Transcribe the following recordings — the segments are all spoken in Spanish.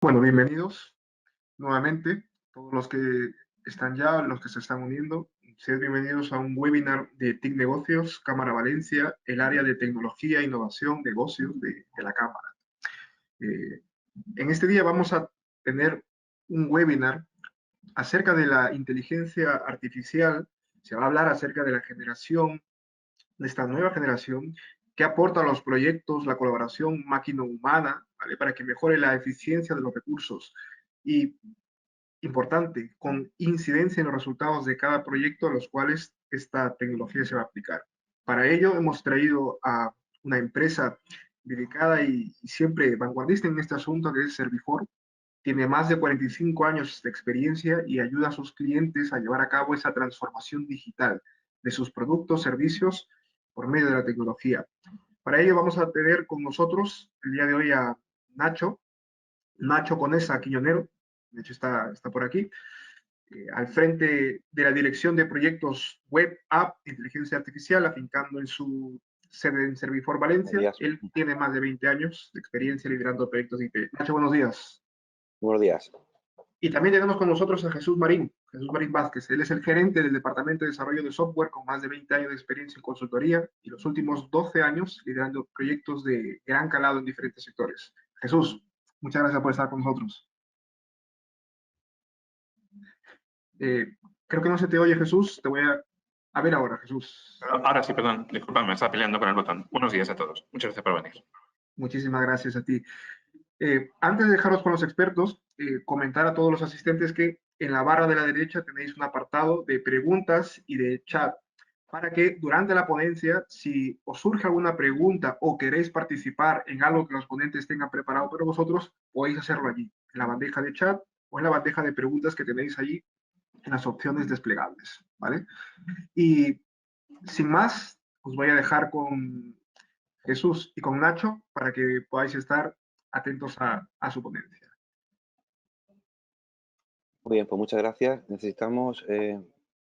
Bueno, bienvenidos nuevamente, todos los que están ya, los que se están uniendo. Sed bienvenidos a un webinar de TIC Negocios, Cámara Valencia, el área de tecnología, innovación, negocios de la Cámara. Eh, en este día vamos a tener un webinar acerca de la inteligencia artificial. Se va a hablar acerca de la generación, de esta nueva generación, que aporta a los proyectos la colaboración máquina-humana, ¿vale? Para que mejore la eficiencia de los recursos. Y importante, con incidencia en los resultados de cada proyecto a los cuales esta tecnología se va a aplicar. Para ello hemos traído a una empresa dedicada y siempre vanguardista en este asunto, que es Servifor. Tiene más de 45 años de experiencia y ayuda a sus clientes a llevar a cabo esa transformación digital de sus productos, servicios, por medio de la tecnología. Para ello vamos a tener con nosotros el día de hoy a Nacho, Nacho Conesa Quiñonero. De hecho está por aquí, al frente de la dirección de proyectos web, app, inteligencia artificial, afincando en su sede en Servifor Buenos Valencia. días. Él tiene más de 20 años de experiencia liderando proyectos de IT. Nacho, buenos días. Buenos días. Y también tenemos con nosotros a Jesús Marín Vázquez. Él es el gerente del Departamento de Desarrollo de Software con más de 20 años de experiencia en consultoría y los últimos 12 años liderando proyectos de gran calado en diferentes sectores. Jesús, muchas gracias por estar con nosotros. Eh, Creo que no se te oye, Jesús. Te voy a ver ahora, Jesús. Ahora sí, perdón, disculpa, me estaba peleando con el botón. Buenos días a todos. Muchas gracias por venir. Muchísimas gracias a ti. Antes de dejaros con los expertos, comentar a todos los asistentes que en la barra de la derecha tenéis un apartado de preguntas y de chat para que durante la ponencia, si os surge alguna pregunta o queréis participar en algo que los ponentes tengan preparado para vosotros, podéis hacerlo allí, en la bandeja de chat o en la bandeja de preguntas que tenéis allí en las opciones desplegables, ¿vale? Y sin más, os voy a dejar con Jesús y con Nacho para que podáis estar atentos a su ponencia. Muy bien, pues muchas gracias. Necesitamos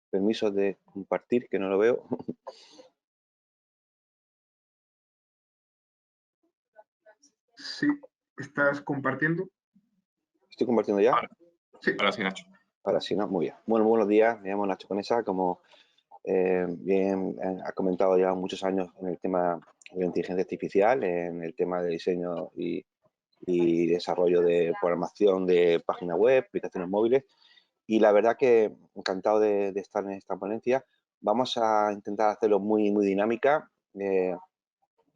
permiso de compartir, que no lo veo. Sí, ¿estás compartiendo? ¿Estoy compartiendo ya? Sí. Ahora sí, Nacho. Ahora sí, ¿no? Muy bien. Bueno, buenos días. Me llamo Nacho Conesa. Como bien ha comentado, ya muchos años en el tema de la inteligencia artificial, en el tema de diseño y desarrollo de programación de páginas web, aplicaciones móviles. Y la verdad que encantado de estar en esta ponencia. Vamos a intentar hacerlo muy dinámica.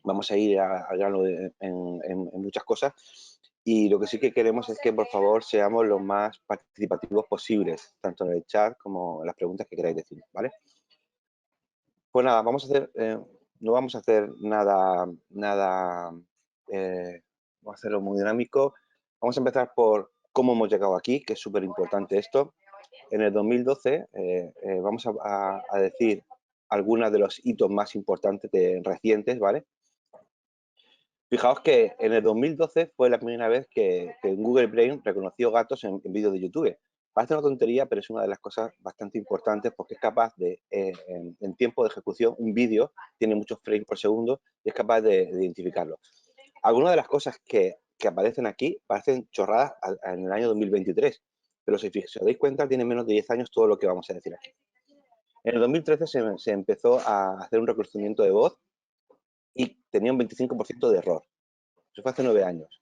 Vamos a ir al grano en muchas cosas. Y lo que sí que queremos es que, por favor, seamos lo más participativos posibles, tanto en el chat como en las preguntas que queráis decir, ¿vale? Pues nada, vamos a hacer, no vamos a hacer nada, vamos a hacerlo muy dinámico. Vamos a empezar por cómo hemos llegado aquí, que es súper importante esto. En el 2012 vamos a decir algunos de los hitos más importantes recientes, ¿vale? Fijaos que en el 2012 fue la primera vez que Google Brain reconoció gatos en vídeos de YouTube. Parece una tontería, pero es una de las cosas bastante importantes porque es capaz de, en tiempo de ejecución, un vídeo tiene muchos frames por segundo y es capaz de identificarlo. Algunas de las cosas que aparecen aquí parecen chorradas en el año 2023, pero si os dais cuenta, tiene menos de 10 años todo lo que vamos a decir aquí. En el 2013 se empezó a hacer un reconocimiento de voz y tenía un 25% de error. Eso fue hace 9 años.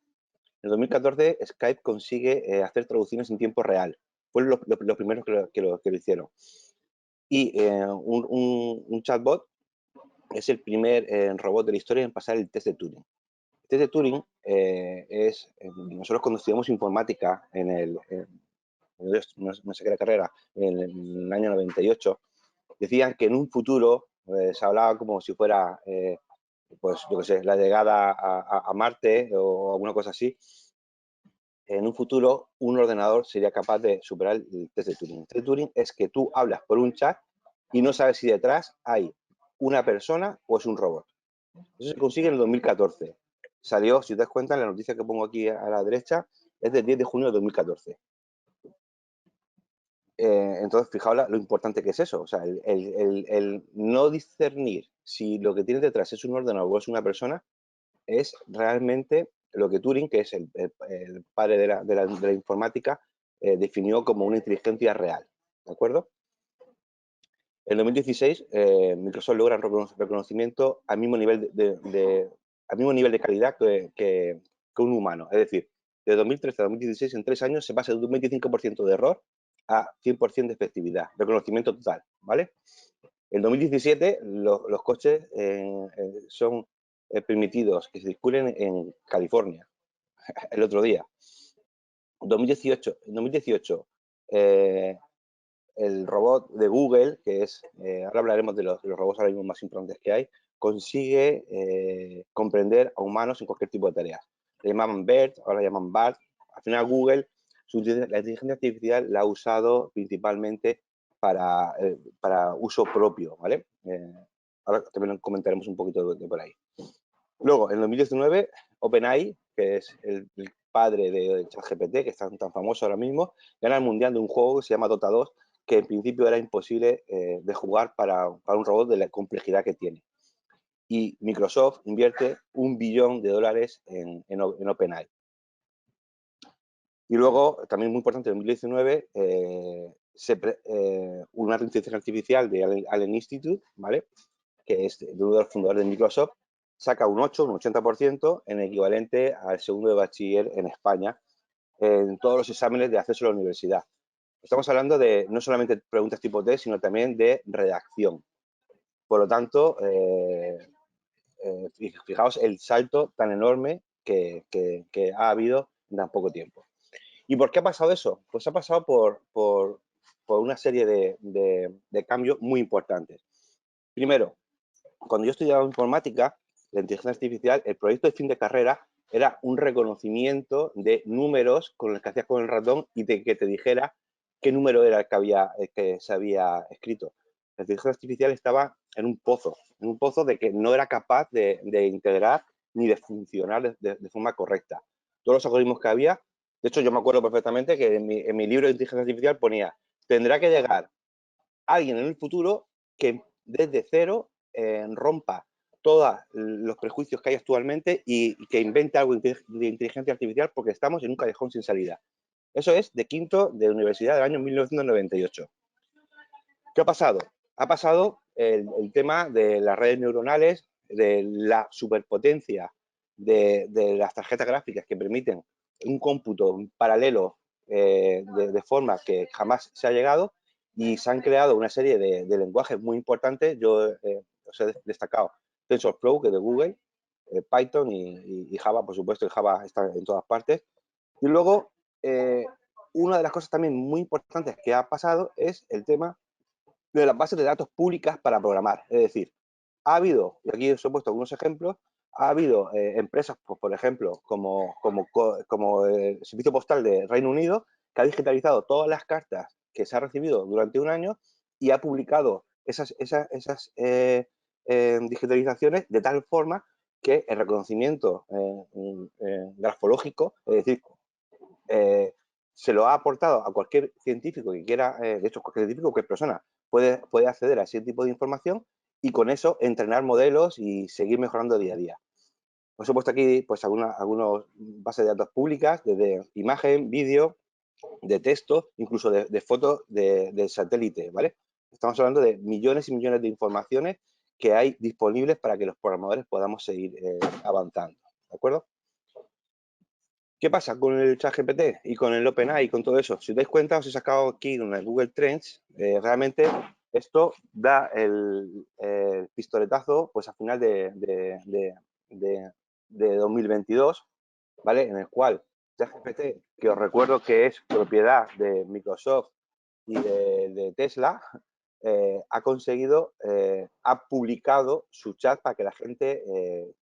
En el 2014 Skype consigue hacer traducciones en tiempo real. Fue los primeros que lo hicieron. Y un chatbot es el primer robot de la historia en pasar el test de Turing. El test de Turing nosotros cuando estudiamos informática no sé qué carrera, en el año 98, decían que en un futuro se hablaba como si fuera pues yo qué sé, la llegada a Marte o alguna cosa así. En un futuro, un ordenador sería capaz de superar el test de Turing. El test de Turing es que tú hablas por un chat y no sabes si detrás hay una persona o es un robot. Eso se consigue en el 2014. Salió, si te das cuenta, la noticia que pongo aquí a la derecha es del 10 de junio de 2014. Entonces, fijaos lo importante que es eso. O sea, el no discernir si lo que tienes detrás es un ordenador o es una persona es realmente lo que Turing, que es el padre de la informática, definió como una inteligencia real, ¿de acuerdo? En 2016, Microsoft logra un reconocimiento al mismo nivel al mismo nivel de calidad que un humano. Es decir, de 2013 a 2016, en 3 años, se pasa de un 25% de error a 100% de efectividad, reconocimiento total, ¿vale? En 2017, los coches son permitidos que se circulen en California, el otro día. En 2018 el robot de Google, que es, ahora hablaremos de los robots ahora mismo más importantes que hay, consigue comprender a humanos en cualquier tipo de tareas. Le llamaban BERT, ahora le llaman BART. Al final Google, la inteligencia artificial la ha usado principalmente para uso propio, ¿vale? Ahora también comentaremos un poquito de por ahí. Luego, en 2019, OpenAI, que es el padre de ChatGPT, que está tan famoso ahora mismo, gana el mundial de un juego que se llama Dota 2, que en principio era imposible de jugar para un robot de la complejidad que tiene. Y Microsoft invierte $1 billón en OpenAI. Y luego, también muy importante, en 2019, una inteligencia artificial de Allen Institute, ¿vale?, que es de uno de los fundadores de Microsoft, saca un 80% en equivalente al segundo de bachiller en España en todos los exámenes de acceso a la universidad. Estamos hablando de no solamente preguntas tipo test, sino también de redacción. Por lo tanto, fijaos el salto tan enorme que ha habido en tan poco tiempo. ¿Y por qué ha pasado eso? Pues ha pasado por una serie de cambios muy importantes. Primero, cuando yo estudiaba informática, la inteligencia artificial, el proyecto de fin de carrera era un reconocimiento de números con los que hacías con el ratón y que te dijera qué número era el que se había escrito. La inteligencia artificial estaba en un pozo de que no era capaz de integrar ni de funcionar de forma correcta. Todos los algoritmos que había, de hecho yo me acuerdo perfectamente que en mi libro de inteligencia artificial ponía, tendrá que llegar alguien en el futuro que desde cero rompa todos los prejuicios que hay actualmente y que invente algo de inteligencia artificial, porque estamos en un callejón sin salida. Eso es de quinto de universidad del año 1998. ¿Qué ha pasado? Ha pasado el tema de las redes neuronales, de la superpotencia de las tarjetas gráficas que permiten un cómputo paralelo de forma que jamás se ha llegado, y se han creado una serie de lenguajes muy importantes. Yo os he destacado TensorFlow, que es de Google, Python y Java, por supuesto, el Java está en todas partes. Y luego, una de las cosas también muy importantes que ha pasado es el tema de las bases de datos públicas para programar. Es decir, ha habido, y aquí os he puesto algunos ejemplos, ha habido empresas, pues, por ejemplo, como el Servicio Postal de Reino Unido, que ha digitalizado todas las cartas que se ha recibido durante un año y ha publicado esas digitalizaciones de tal forma que el reconocimiento grafológico, es decir, se lo ha aportado a cualquier científico que quiera, de hecho, cualquier científico, cualquier persona puede acceder a ese tipo de información y con eso entrenar modelos y seguir mejorando día a día. Os he puesto aquí pues algunas bases de datos públicas, desde imagen, vídeo, de texto, incluso de fotos de satélite, ¿vale? Estamos hablando de millones y millones de informaciones que hay disponibles para que los programadores podamos seguir avanzando, ¿de acuerdo? ¿Qué pasa con el ChatGPT y con el OpenAI y con todo eso? Si os dais cuenta, os he sacado aquí en el Google Trends. Realmente esto da el pistoletazo pues a final de 2022, ¿vale? En el cual ChatGPT, que os recuerdo que es propiedad de Microsoft y de Tesla, ha publicado su chat para que la gente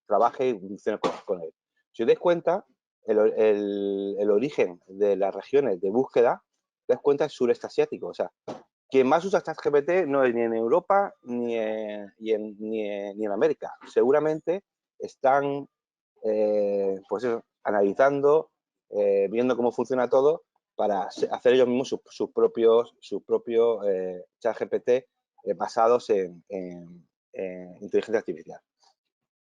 trabaje y funcione con él. Si os dais cuenta, el origen de las regiones de búsqueda, te das cuenta, es sureste asiático. O sea, quien más usa ChatGPT no es ni en Europa ni en América. Seguramente están pues eso, analizando, viendo cómo funciona todo para hacer ellos mismos sus propios ChatGPT basados en inteligencia artificial.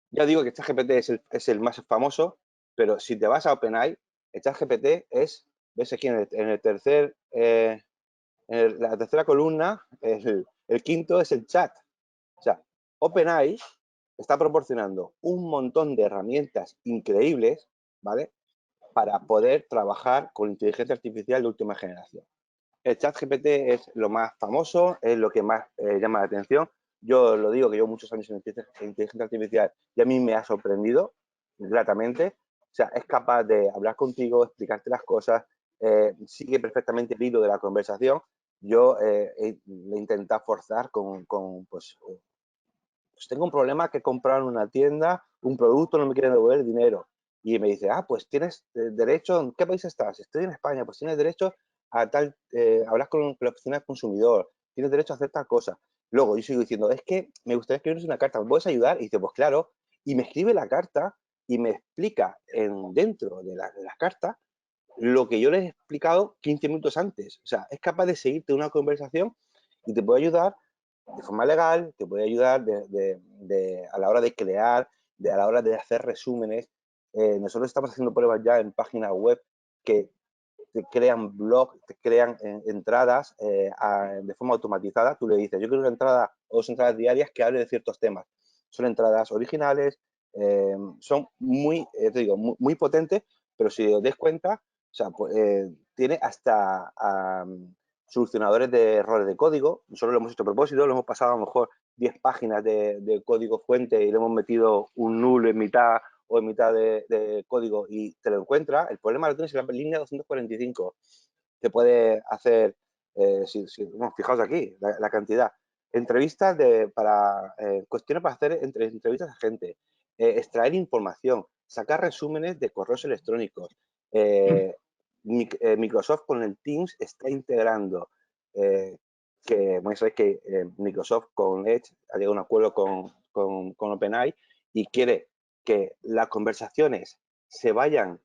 Ya digo que ChatGPT es el más famoso, Pero si te vas a OpenAI, el ChatGPT es, ves aquí en la tercera columna, el quinto es el chat. O sea, OpenAI está proporcionando un montón de herramientas increíbles, ¿vale? Para poder trabajar con inteligencia artificial de última generación. El ChatGPT es lo más famoso, es lo que más llama la atención. Yo lo digo que llevo muchos años en inteligencia artificial y a mí me ha sorprendido gratamente. O sea, es capaz de hablar contigo, explicarte las cosas, sigue perfectamente el hilo de la conversación. Yo he intentado forzar pues tengo un problema que he comprado en una tienda, un producto, no me quieren devolver el dinero. Y me dice, pues tienes derecho, ¿en qué país estás? Estoy en España, pues tienes derecho a tal, hablar con la oficina del consumidor, tienes derecho a hacer tal cosa. Luego yo sigo diciendo, es que me gustaría escribirnos una carta, ¿me puedes ayudar? Y dice, pues claro, y me escribe la carta y me explica dentro de la carta lo que yo le he explicado 15 minutos antes. O sea, es capaz de seguirte una conversación y te puede ayudar de forma legal, te puede ayudar a la hora de crear, a la hora de hacer resúmenes. Nosotros estamos haciendo pruebas ya en páginas web que te crean blogs, te crean entradas de forma automatizada. Tú le dices, yo quiero una entrada o 2 entradas diarias que hable de ciertos temas. Son entradas originales, son muy, te digo, muy potentes, pero si os des cuenta, o sea, pues, tiene hasta solucionadores de errores de código. Nosotros lo hemos hecho a propósito, lo hemos pasado a lo mejor 10 páginas de código fuente y le hemos metido un null en mitad o en mitad de código y te lo encuentra. El problema lo tienes en la línea 245. Te puede hacer, fijaos aquí, la cantidad. Entrevistas para cuestiones para hacer entrevistas a gente, extraer información, sacar resúmenes de correos electrónicos. Microsoft con el Teams está integrando, que bueno, sabéis que Microsoft con Edge ha llegado a un acuerdo con OpenAI y quiere que las conversaciones se vayan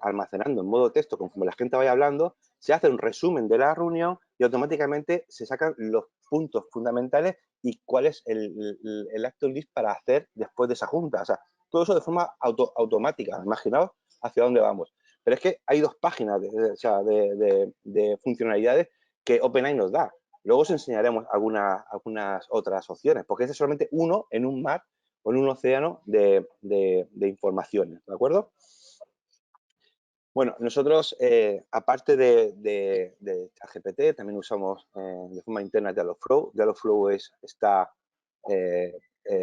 almacenando en modo texto conforme la gente vaya hablando, se hace un resumen de la reunión y automáticamente se sacan los puntos fundamentales y cuál es el action list para hacer después de esa junta. O sea, todo eso de forma automática. Imaginaos hacia dónde vamos. Pero es que hay 2 páginas de funcionalidades que OpenAI nos da. Luego os enseñaremos algunas otras opciones, porque ese es solamente uno en un mar o en un océano de informaciones, ¿de acuerdo? Bueno, nosotros, aparte de ChatGPT, también usamos de forma interna Dialogflow. Dialogflow está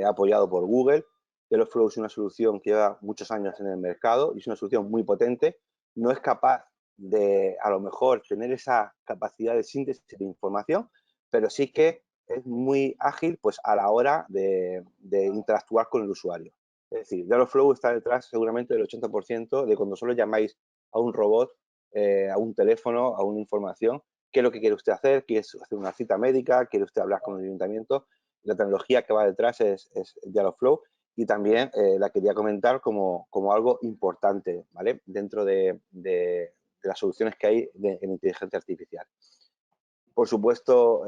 apoyado por Google. Dialogflow es una solución que lleva muchos años en el mercado y es una solución muy potente. No es capaz de, a lo mejor, tener esa capacidad de síntesis de información, pero sí que es muy ágil pues, a la hora de interactuar con el usuario. Es decir, Dialogflow está detrás seguramente del 80% de cuando solo llamáis a un robot, a un teléfono, a una información, qué es lo que quiere usted hacer, quiere hacer una cita médica, quiere usted hablar con el ayuntamiento. La tecnología que va detrás es Dialogflow y también la quería comentar como algo importante, ¿vale? Dentro de las soluciones que hay en inteligencia artificial. Por supuesto,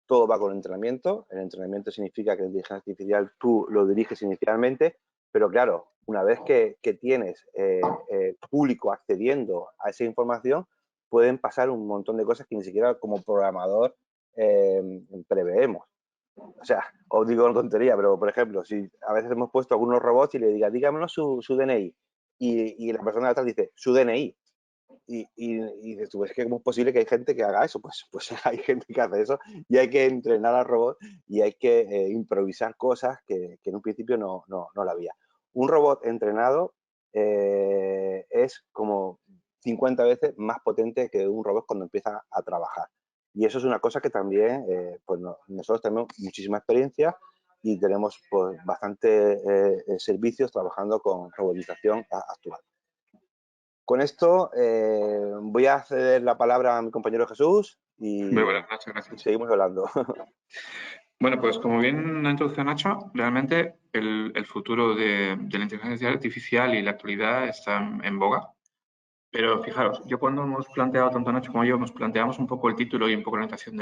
todo va con entrenamiento. El entrenamiento significa que la inteligencia artificial tú lo diriges inicialmente, pero claro, una vez que tienes público accediendo a esa información, pueden pasar un montón de cosas que ni siquiera como programador preveemos. O sea, os digo una tontería, pero por ejemplo, si a veces hemos puesto algunos robots y le diga, dígamenos su DNI, y la persona de atrás dice, su DNI, y dices tú, es que ¿cómo es posible que hay gente que haga eso? Pues hay gente que hace eso y hay que entrenar al robot y hay que improvisar cosas que en un principio no la había. Un robot entrenado es como 50 veces más potente que un robot cuando empieza a trabajar. Y eso es una cosa que también, pues nosotros tenemos muchísima experiencia y tenemos pues, bastante servicios trabajando con robotización actual. Con esto voy a ceder la palabra a mi compañero Jesús y, Muy buenas noches, gracias. Y seguimos hablando. Bueno, pues como bien ha introducido Nacho, realmente el futuro de la inteligencia artificial y la actualidad están en boga. Pero fijaros, yo cuando hemos planteado, tanto Nacho como yo, nos planteamos un poco el título y un poco la orientación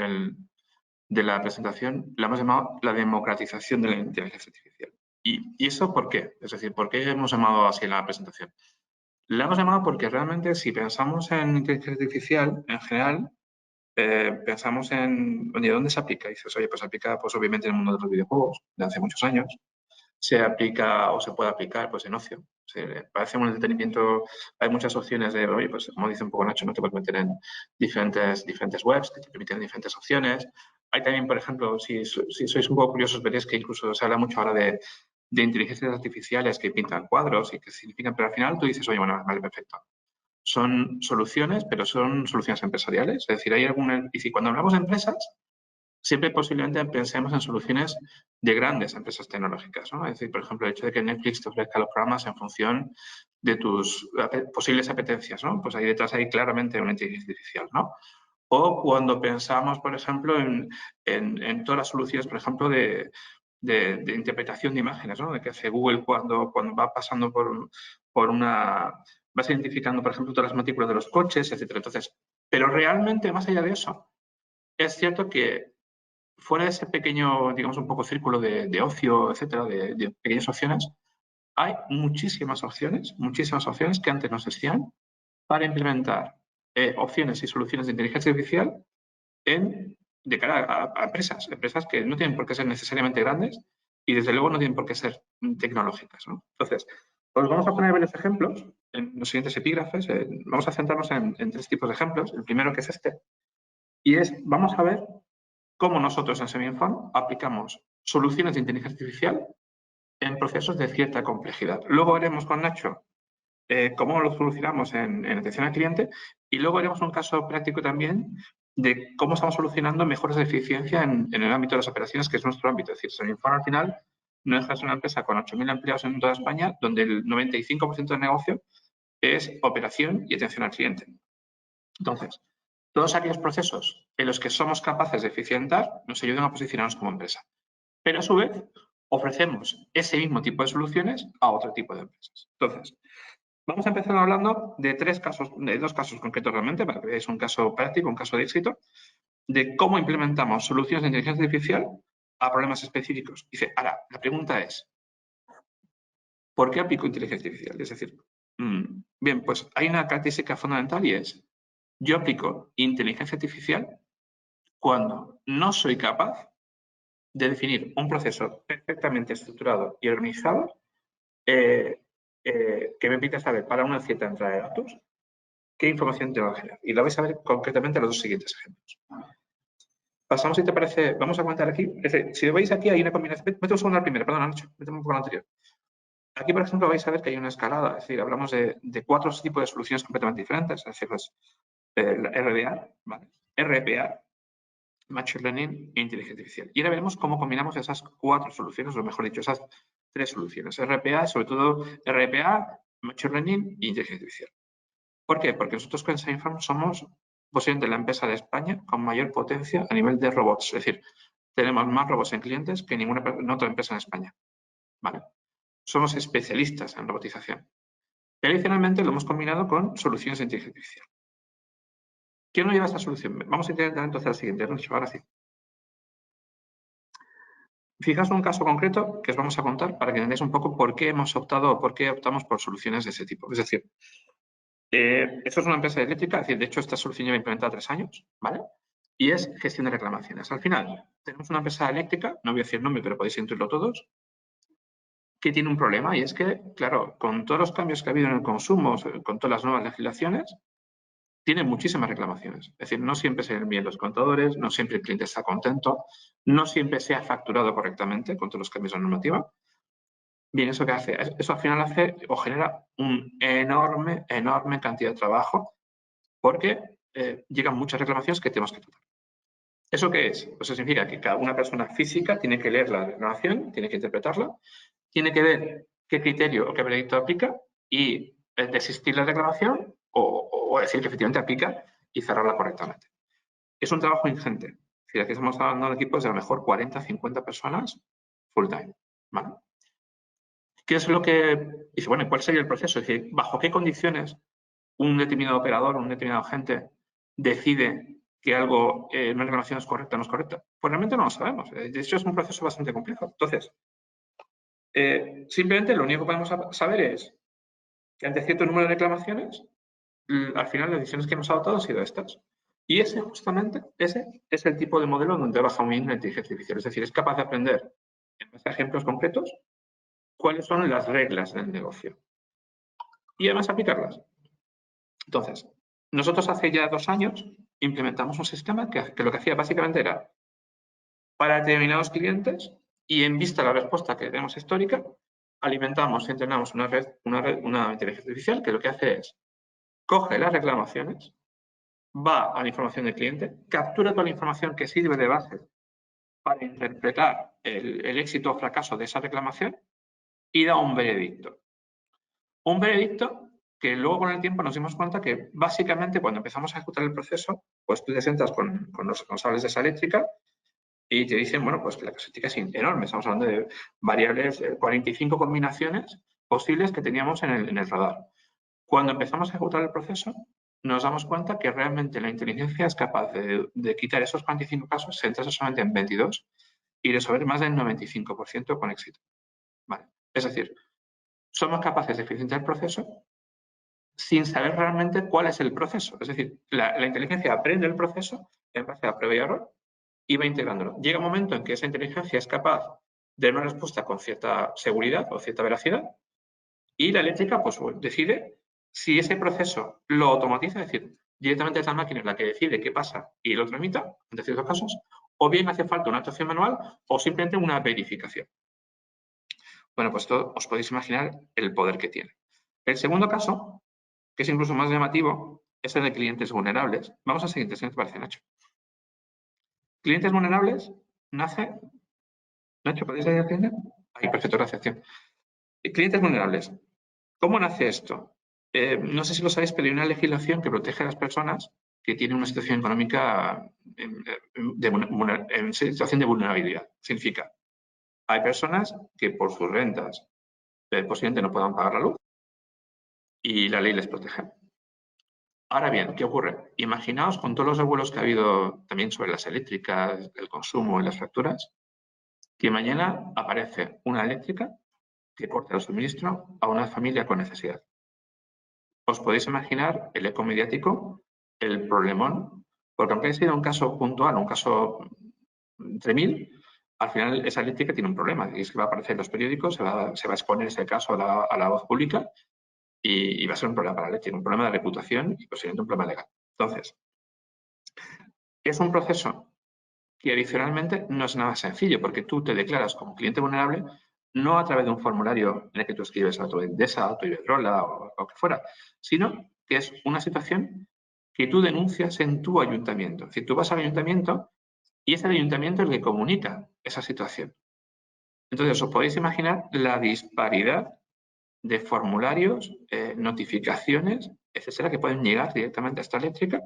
de la presentación, la hemos llamado la democratización de la inteligencia artificial. ¿Y eso por qué? Es decir, ¿por qué hemos llamado así en la presentación? La hemos llamado porque realmente si pensamos en inteligencia artificial, en general, pensamos en, oye, ¿dónde se aplica? Y dices, oye, pues se aplica pues obviamente en el mundo de los videojuegos, de hace muchos años. Se aplica o se puede aplicar pues en ocio. Parece un entretenimiento, hay muchas opciones de, oye, pues como dice un poco Nacho, no te puedes meter en diferentes webs que te permiten diferentes opciones. Hay también, por ejemplo, si sois un poco curiosos, veréis que incluso se habla mucho ahora de inteligencias artificiales que pintan cuadros y que significan, pero al final tú dices, oye, bueno, vale, perfecto. Son soluciones, pero son soluciones empresariales. Es decir, hay alguna, y si cuando hablamos de empresas, siempre posiblemente pensemos en soluciones de grandes empresas tecnológicas, ¿no? Es decir, por ejemplo, el hecho de que Netflix te ofrezca los programas en función de tus posibles apetencias, ¿no? Pues ahí detrás hay claramente una inteligencia artificial, ¿no? O cuando pensamos, por ejemplo, en todas las soluciones, por ejemplo, de interpretación de imágenes, ¿no? De que hace Google cuando va pasando por una... vas identificando, por ejemplo, todas las matrículas de los coches, etcétera. Entonces, pero realmente, más allá de eso, es cierto que fuera de ese pequeño, digamos, un poco círculo de ocio, etcétera, de pequeñas opciones, hay muchísimas opciones que antes no existían para implementar opciones y soluciones de inteligencia artificial de cara a empresas que no tienen por qué ser necesariamente grandes y desde luego no tienen por qué ser tecnológicas, ¿no? Entonces, os vamos a poner varios ejemplos en los siguientes epígrafes. Vamos a centrarnos en tres tipos de ejemplos. El primero que es este, y es, vamos a ver cómo nosotros en Semi-Inform aplicamos soluciones de inteligencia artificial en procesos de cierta complejidad. Luego veremos con Nacho cómo lo solucionamos en atención al cliente y luego haremos un caso práctico también de cómo estamos solucionando mejoras de eficiencia en el ámbito de las operaciones, que es nuestro ámbito. Es decir, Semi-Inform al final no deja de ser una empresa con 8.000 empleados en toda España, donde el 95% del negocio es operación y atención al cliente. Entonces, todos aquellos procesos en los que somos capaces de eficientar nos ayudan a posicionarnos como empresa. Pero a su vez, ofrecemos ese mismo tipo de soluciones a otro tipo de empresas. Entonces, vamos a empezar hablando de dos casos concretos realmente, para que veáis un caso práctico, un caso de éxito, de cómo implementamos soluciones de inteligencia artificial a problemas específicos. Dice, ahora, la pregunta es, ¿por qué aplico inteligencia artificial? Es decir, bien, pues hay una característica fundamental y es, yo aplico inteligencia artificial cuando no soy capaz de definir un proceso perfectamente estructurado y organizado que me permita saber para una cierta entrada de datos qué información tengo que generar. Y lo vais a ver concretamente en los dos siguientes ejemplos. Pasamos, si te parece, vamos a comentar aquí. Es decir, si veis aquí hay una combinación. Mete un segundo al primero, perdón, Nacho, méteme un poco al anterior. Aquí, por ejemplo, vais a ver que hay una escalada, es decir, hablamos de 4 tipos de soluciones completamente diferentes, es decir, la RDA, ¿vale? RPA, Machine Learning e Inteligencia Artificial. Y ahora veremos cómo combinamos esas 4 soluciones, o mejor dicho, esas 3 soluciones. RPA, sobre todo RPA, Machine Learning e Inteligencia Artificial. ¿Por qué? Porque nosotros con Semi-Inform somos posiblemente la empresa de España con mayor potencia a nivel de robots. Es decir, tenemos más robots en clientes que ninguna otra empresa en España. ¿Vale? Somos especialistas en robotización. Pero adicionalmente lo hemos combinado con soluciones de inteligencia artificial. ¿Quién nos lleva esta solución? Vamos a intentar entonces la siguiente. Ahora sí. Fijaos un caso concreto que os vamos a contar para que entendáis un poco por qué optamos por soluciones de ese tipo. Es decir, esto es una empresa eléctrica, es decir, de hecho esta solución lleva implementada 3 años, ¿vale? Y es gestión de reclamaciones. Al final, tenemos una empresa eléctrica, no voy a decir el nombre, pero podéis intuirlo todos, que tiene un problema y es que, claro, con todos los cambios que ha habido en el consumo, con todas las nuevas legislaciones, tiene muchísimas reclamaciones. Es decir, no siempre se envían los contadores, no siempre el cliente está contento, no siempre se ha facturado correctamente con todos los cambios de la normativa. Bien, ¿eso qué hace? Eso al final hace o genera un enorme cantidad de trabajo porque llegan muchas reclamaciones que tenemos que tratar. ¿Eso qué es? Pues eso significa que cada una persona física tiene que leer la reclamación, tiene que interpretarla, tiene que ver qué criterio o qué veredicto aplica y desistir la reclamación o decir que efectivamente aplica y cerrarla correctamente. Es un trabajo ingente. Es decir, aquí estamos hablando de equipos de a lo mejor 40, 50 personas full time. ¿Vale? ¿Qué es lo que dice? Bueno, ¿cuál sería el proceso? Es decir, ¿bajo qué condiciones un determinado operador, un determinado agente decide que algo, una reclamación es correcta o no es correcta? Pues realmente no lo sabemos. De hecho, es un proceso bastante complejo. Entonces, Simplemente lo único que podemos saber es que ante cierto número de reclamaciones, al final las decisiones que hemos adoptado han sido estas. Y justamente, ese es el tipo de modelo donde trabaja muy bien la inteligencia artificial. Es decir, es capaz de aprender, en base a ejemplos concretos, cuáles son las reglas del negocio. Y además aplicarlas. Entonces, nosotros hace ya 2 años implementamos un sistema que lo que hacía básicamente era, para determinados clientes y en vista de la respuesta que tenemos histórica, alimentamos y entrenamos una inteligencia artificial que lo que hace es, coge las reclamaciones, va a la información del cliente, captura toda la información que sirve de base para interpretar el éxito o fracaso de esa reclamación y da un veredicto. Un veredicto que luego con el tiempo nos dimos cuenta que básicamente cuando empezamos a ejecutar el proceso, pues tú te sientas con los responsables de esa eléctrica y te dicen, bueno, pues que la casuística es enorme, estamos hablando de variables, 45 combinaciones posibles que teníamos en el radar. Cuando empezamos a ejecutar el proceso, nos damos cuenta que realmente la inteligencia es capaz de quitar esos 45 casos, centrarse solamente en 22 y resolver más del 95% con éxito. Vale. Es decir, somos capaces de eficientar el proceso sin saber realmente cuál es el proceso. Es decir, la inteligencia aprende el proceso en base a prueba y error y va integrándolo. Llega un momento en que esa inteligencia es capaz de dar una respuesta con cierta seguridad o cierta veracidad y la eléctrica pues, decide si ese proceso lo automatiza, es decir, directamente es la máquina la que decide qué pasa y lo tramita, en ciertos casos, o bien hace falta una actuación manual o simplemente una verificación. Bueno, pues esto os podéis imaginar el poder que tiene. El segundo caso, que es incluso más llamativo, es el de clientes vulnerables. Vamos al siguiente, si no te parece, Nacho. Clientes vulnerables nace... Nacho, ¿podéis ir haciendo? Ahí, perfecto, gracias, tío. Clientes vulnerables. ¿Cómo nace esto? No sé si lo sabéis, pero hay una legislación que protege a las personas que tienen una situación económica en situación de vulnerabilidad. Significa, hay personas que por sus rentas posiblemente no puedan pagar la luz y la ley les protege. Ahora bien, ¿qué ocurre? Imaginaos con todos los revuelos que ha habido también sobre las eléctricas, el consumo y las facturas, que mañana aparece una eléctrica que corta el suministro a una familia con necesidad. Os podéis imaginar el eco mediático, el problemón, porque aunque haya sido un caso puntual, un caso entre mil, al final esa eléctrica tiene un problema, y es que va a aparecer en los periódicos, se va a exponer ese caso a la voz pública y va a ser un problema para la eléctrica, un problema de reputación y posiblemente un problema legal. Entonces, es un proceso que adicionalmente no es nada sencillo, porque tú te declaras como cliente vulnerable no a través de un formulario en el que tú escribes Autoendesa, Autoiberdrola o lo que fuera, sino que es una situación que tú denuncias en tu ayuntamiento. Es decir, tú vas al ayuntamiento y es el ayuntamiento el que comunica esa situación. Entonces, os podéis imaginar la disparidad de formularios, notificaciones, etcétera, que pueden llegar directamente a esta eléctrica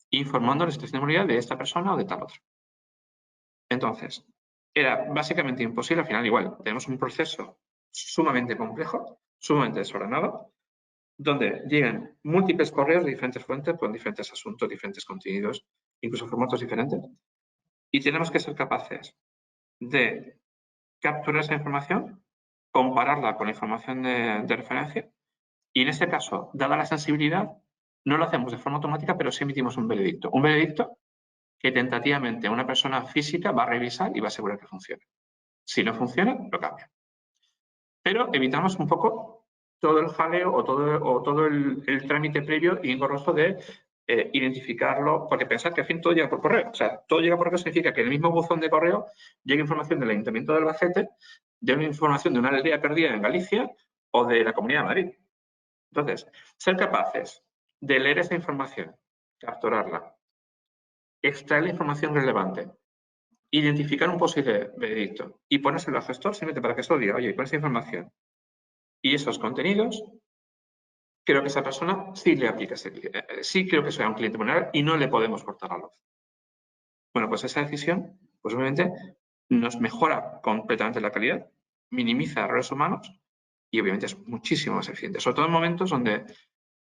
informando la situación de movilidad de esta persona o de tal otra. Entonces, era básicamente imposible, al final igual, tenemos un proceso sumamente complejo, sumamente desordenado, donde llegan múltiples correos de diferentes fuentes con diferentes asuntos, diferentes contenidos, incluso formatos diferentes, y tenemos que ser capaces de capturar esa información, compararla con la información de referencia, y en este caso, dada la sensibilidad, no lo hacemos de forma automática, pero sí emitimos un veredicto. Un veredicto que tentativamente una persona física va a revisar y va a asegurar que funcione. Si no funciona, lo cambia. Pero evitamos un poco todo el jaleo o todo el trámite previo y engorroso de identificarlo, porque pensad que al fin todo llega por correo. O sea, todo llega por correo significa que en el mismo buzón de correo llega información del Ayuntamiento de Albacete, de una información de una aldea perdida en Galicia o de la Comunidad de Madrid. Entonces, ser capaces de leer esa información, capturarla, extraer la información relevante, identificar un posible veredicto y ponérselo al gestor simplemente para que esto diga, oye, con esa información y esos contenidos, creo que esa persona sí le aplica sí creo que sea un cliente vulnerable y no le podemos cortar la luz. Bueno, pues esa decisión, pues obviamente nos mejora completamente la calidad, minimiza errores humanos y obviamente es muchísimo más eficiente, sobre todo en momentos donde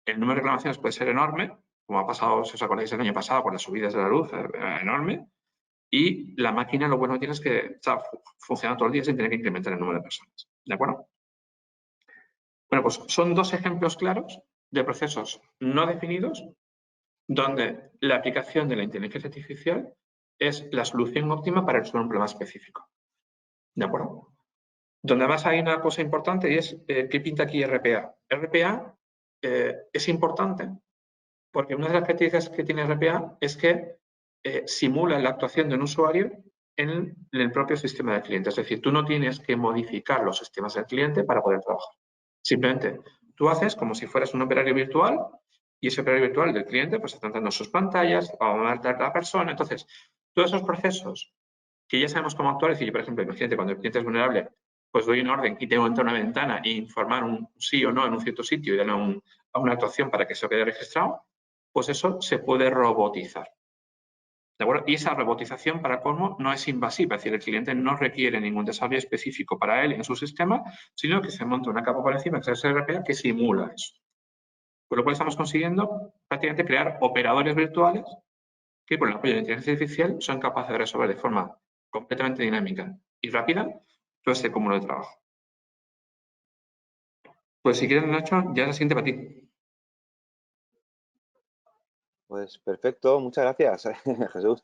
el número de reclamaciones puede ser enorme, como ha pasado, si os acordáis, el año pasado con las subidas de la luz, enorme, y la máquina lo bueno que tiene es que está funcionando todo el día sin tener que incrementar el número de personas. ¿De acuerdo? Bueno, pues son dos ejemplos claros de procesos no definidos donde la aplicación de la inteligencia artificial es la solución óptima para resolver un problema específico. ¿De acuerdo? Donde además hay una cosa importante y es ¿qué pinta aquí RPA? RPA es importante porque una de las características que tiene RPA es que simula la actuación de un usuario en el propio sistema del cliente. Es decir, tú no tienes que modificar los sistemas del cliente para poder trabajar. Simplemente tú haces como si fueras un operario virtual y ese operario virtual del cliente pues está entrando en sus pantallas, va a marcar a la persona. Entonces, todos esos procesos que ya sabemos cómo actuar, es decir, por ejemplo, imagínate cuando el cliente es vulnerable, pues doy una orden y tengo que entrar a una ventana e informar un sí o no en un cierto sitio y darle a una actuación para que se quede registrado, pues eso se puede robotizar. ¿De acuerdo? Y esa robotización, para colmo, no es invasiva, es decir, el cliente no requiere ningún desarrollo específico para él en su sistema, sino que se monta una capa por encima, que es el RPA, que simula eso. Con lo cual estamos consiguiendo prácticamente crear operadores virtuales que, por el apoyo de la inteligencia artificial, son capaces de resolver de forma completamente dinámica y rápida todo este cúmulo de trabajo. Pues si quieres, Nacho, ya es la siguiente para ti. Pues perfecto, muchas gracias, Jesús.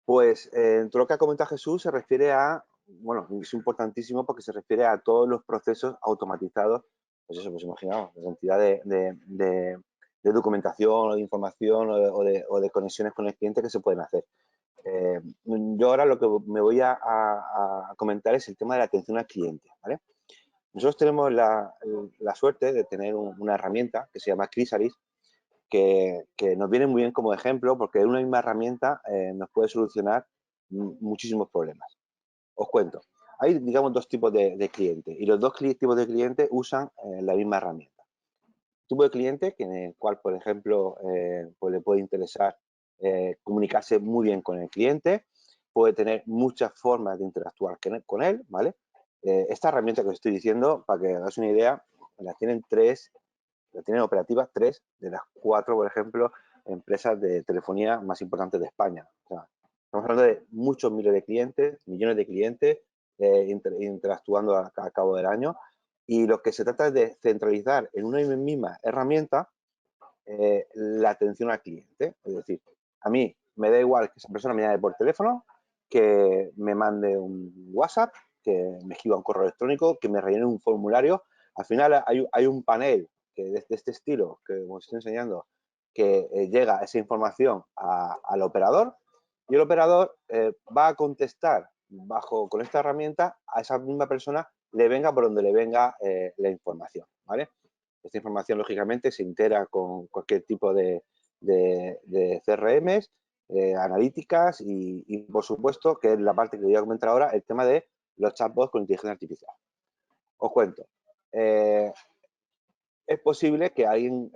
Pues todo lo que ha comentado Jesús se refiere a, bueno, es importantísimo porque se refiere a todos los procesos automatizados, pues eso, pues imaginaos, la cantidad de documentación o de información o de conexiones con el cliente que se pueden hacer. Yo ahora lo que me voy a comentar es el tema de la atención al cliente, ¿vale? Nosotros tenemos la suerte de tener una herramienta que se llama Chrysalis, que nos viene muy bien como ejemplo porque una misma herramienta nos puede solucionar muchísimos problemas. Os cuento. Hay, digamos, dos tipos de clientes y los dos tipos de clientes usan la misma herramienta. Tipo de cliente en el cual, por ejemplo, pues le puede interesar comunicarse muy bien con el cliente, puede tener muchas formas de interactuar con él, ¿vale? Esta herramienta que os estoy diciendo, para que os hagáis una idea, la tienen operativas 3 de las 4, por ejemplo, empresas de telefonía más importantes de España. O sea, estamos hablando de muchos miles de clientes, millones de clientes interactuando a cabo del año, y lo que se trata es de centralizar en una misma herramienta la atención al cliente. Es decir, a mí me da igual que esa persona me llame por teléfono, que me mande un WhatsApp, que me escriba un correo electrónico, que me rellene un formulario. Al final hay un panel que de este estilo que os estoy enseñando, que llega esa información al operador, y el operador va a contestar con esta herramienta a esa misma persona, le venga por donde le venga la información, ¿vale? Esta información, lógicamente, se integra con cualquier tipo de CRMs, analíticas y, por supuesto, que es la parte que voy a comentar ahora, el tema de los chatbots con inteligencia artificial. Os cuento. Es posible que alguien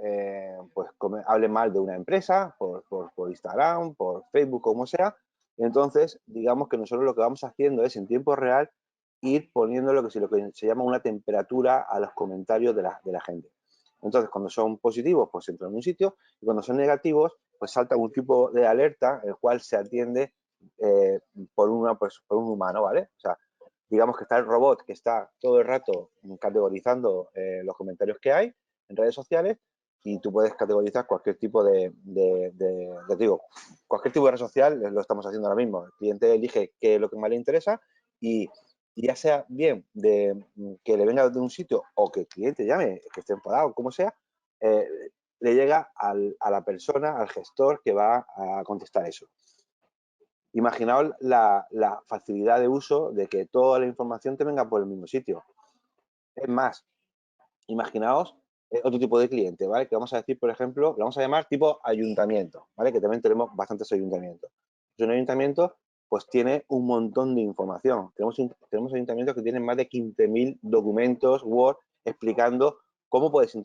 pues hable mal de una empresa por Instagram, por Facebook, como sea. Y entonces, digamos que nosotros lo que vamos haciendo es, en tiempo real, ir poniendo lo que se llama una temperatura a los comentarios de la gente. Entonces, cuando son positivos, pues entran en un sitio, y cuando son negativos, pues salta un tipo de alerta, el cual se atiende por un humano, ¿vale? O sea, digamos que está el robot que está todo el rato categorizando los comentarios que hay en redes sociales, y tú puedes categorizar cualquier tipo cualquier tipo de red social, lo estamos haciendo ahora mismo. El cliente elige qué es lo que más le interesa y ya sea bien de que le venga de un sitio o que el cliente llame, que esté enfadado, como sea, le llega a la persona, al gestor que va a contestar eso. Imaginaos la facilidad de uso de que toda la información te venga por el mismo sitio. Es más, imaginaos otro tipo de cliente, ¿vale? Que vamos a decir, por ejemplo, lo vamos a llamar tipo ayuntamiento, ¿vale? Que también tenemos bastantes ayuntamientos. Un ayuntamiento, pues tiene un montón de información. Tenemos ayuntamientos que tienen más de 15.000 documentos Word explicando cómo puedes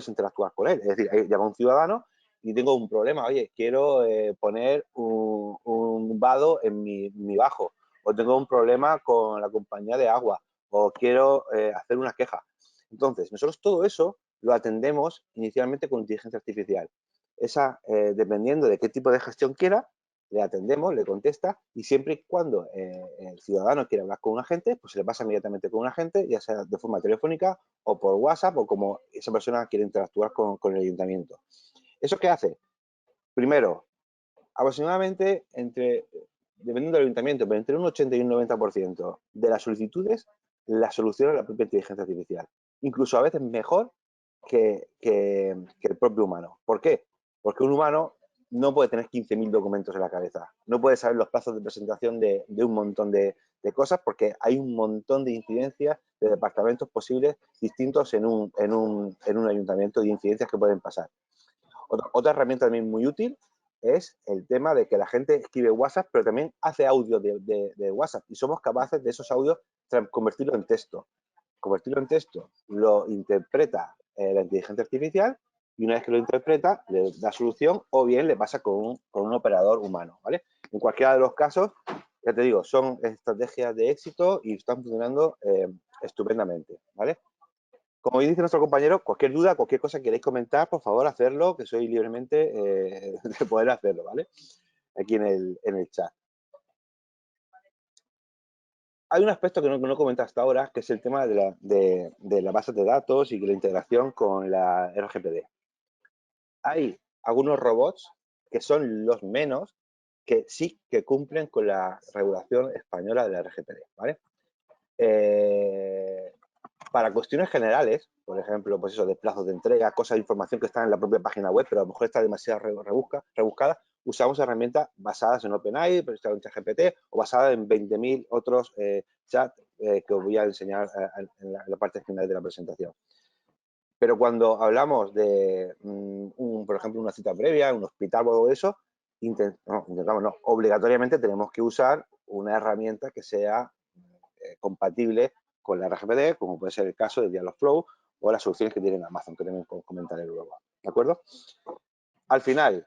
interactuar con él. Es decir, llama un ciudadano y tengo un problema. Oye, quiero poner un vado en mi bajo, o tengo un problema con la compañía de agua, o quiero hacer una queja. Entonces, nosotros todo eso lo atendemos inicialmente con inteligencia artificial. Dependiendo de qué tipo de gestión quiera, le atendemos, le contesta y siempre y cuando el ciudadano quiera hablar con un agente, pues se le pasa inmediatamente con un agente, ya sea de forma telefónica o por WhatsApp o como esa persona quiere interactuar con el ayuntamiento. ¿Eso qué hace? Primero, aproximadamente dependiendo del ayuntamiento, pero entre un 80 y un 90% de las solicitudes las soluciona la propia inteligencia artificial. Incluso a veces mejor que el propio humano. ¿Por qué? Porque un humano no puede tener 15.000 documentos en la cabeza. No puede saber los plazos de presentación de un montón de cosas porque hay un montón de incidencias de departamentos posibles distintos en un ayuntamiento y incidencias que pueden pasar. Otra herramienta también muy útil es el tema de que la gente escribe WhatsApp, pero también hace audio de WhatsApp y somos capaces de esos audios convertirlo en texto. Convertirlo en texto lo interpreta la inteligencia artificial y una vez que lo interpreta le da solución o bien le pasa con un operador humano, ¿vale? En cualquiera de los casos, ya te digo, son estrategias de éxito y están funcionando estupendamente, ¿vale? Como dice nuestro compañero, cualquier duda, cualquier cosa que queréis comentar, por favor, hacerlo, que soy libremente de poder hacerlo, ¿vale? Aquí en el chat. Hay un aspecto que no he comentado hasta ahora, que es el tema de la base de datos y la integración con la RGPD. Hay algunos robots que son los menos que sí que cumplen con la regulación española de la RGPD, ¿vale? Para cuestiones generales, por ejemplo, pues eso de plazos de entrega, cosas de información que están en la propia página web, pero a lo mejor está demasiado rebuscada, usamos herramientas basadas en OpenAI, en ChatGPT o basadas en 20.000 otros chats que os voy a enseñar en la parte final de la presentación. Pero cuando hablamos de, por ejemplo, una cita previa, un hospital o eso, obligatoriamente tenemos que usar una herramienta que sea compatible con la RGPD, como puede ser el caso de Dialogflow o las soluciones que tiene Amazon, que también comentaré luego. ¿De acuerdo? Al final,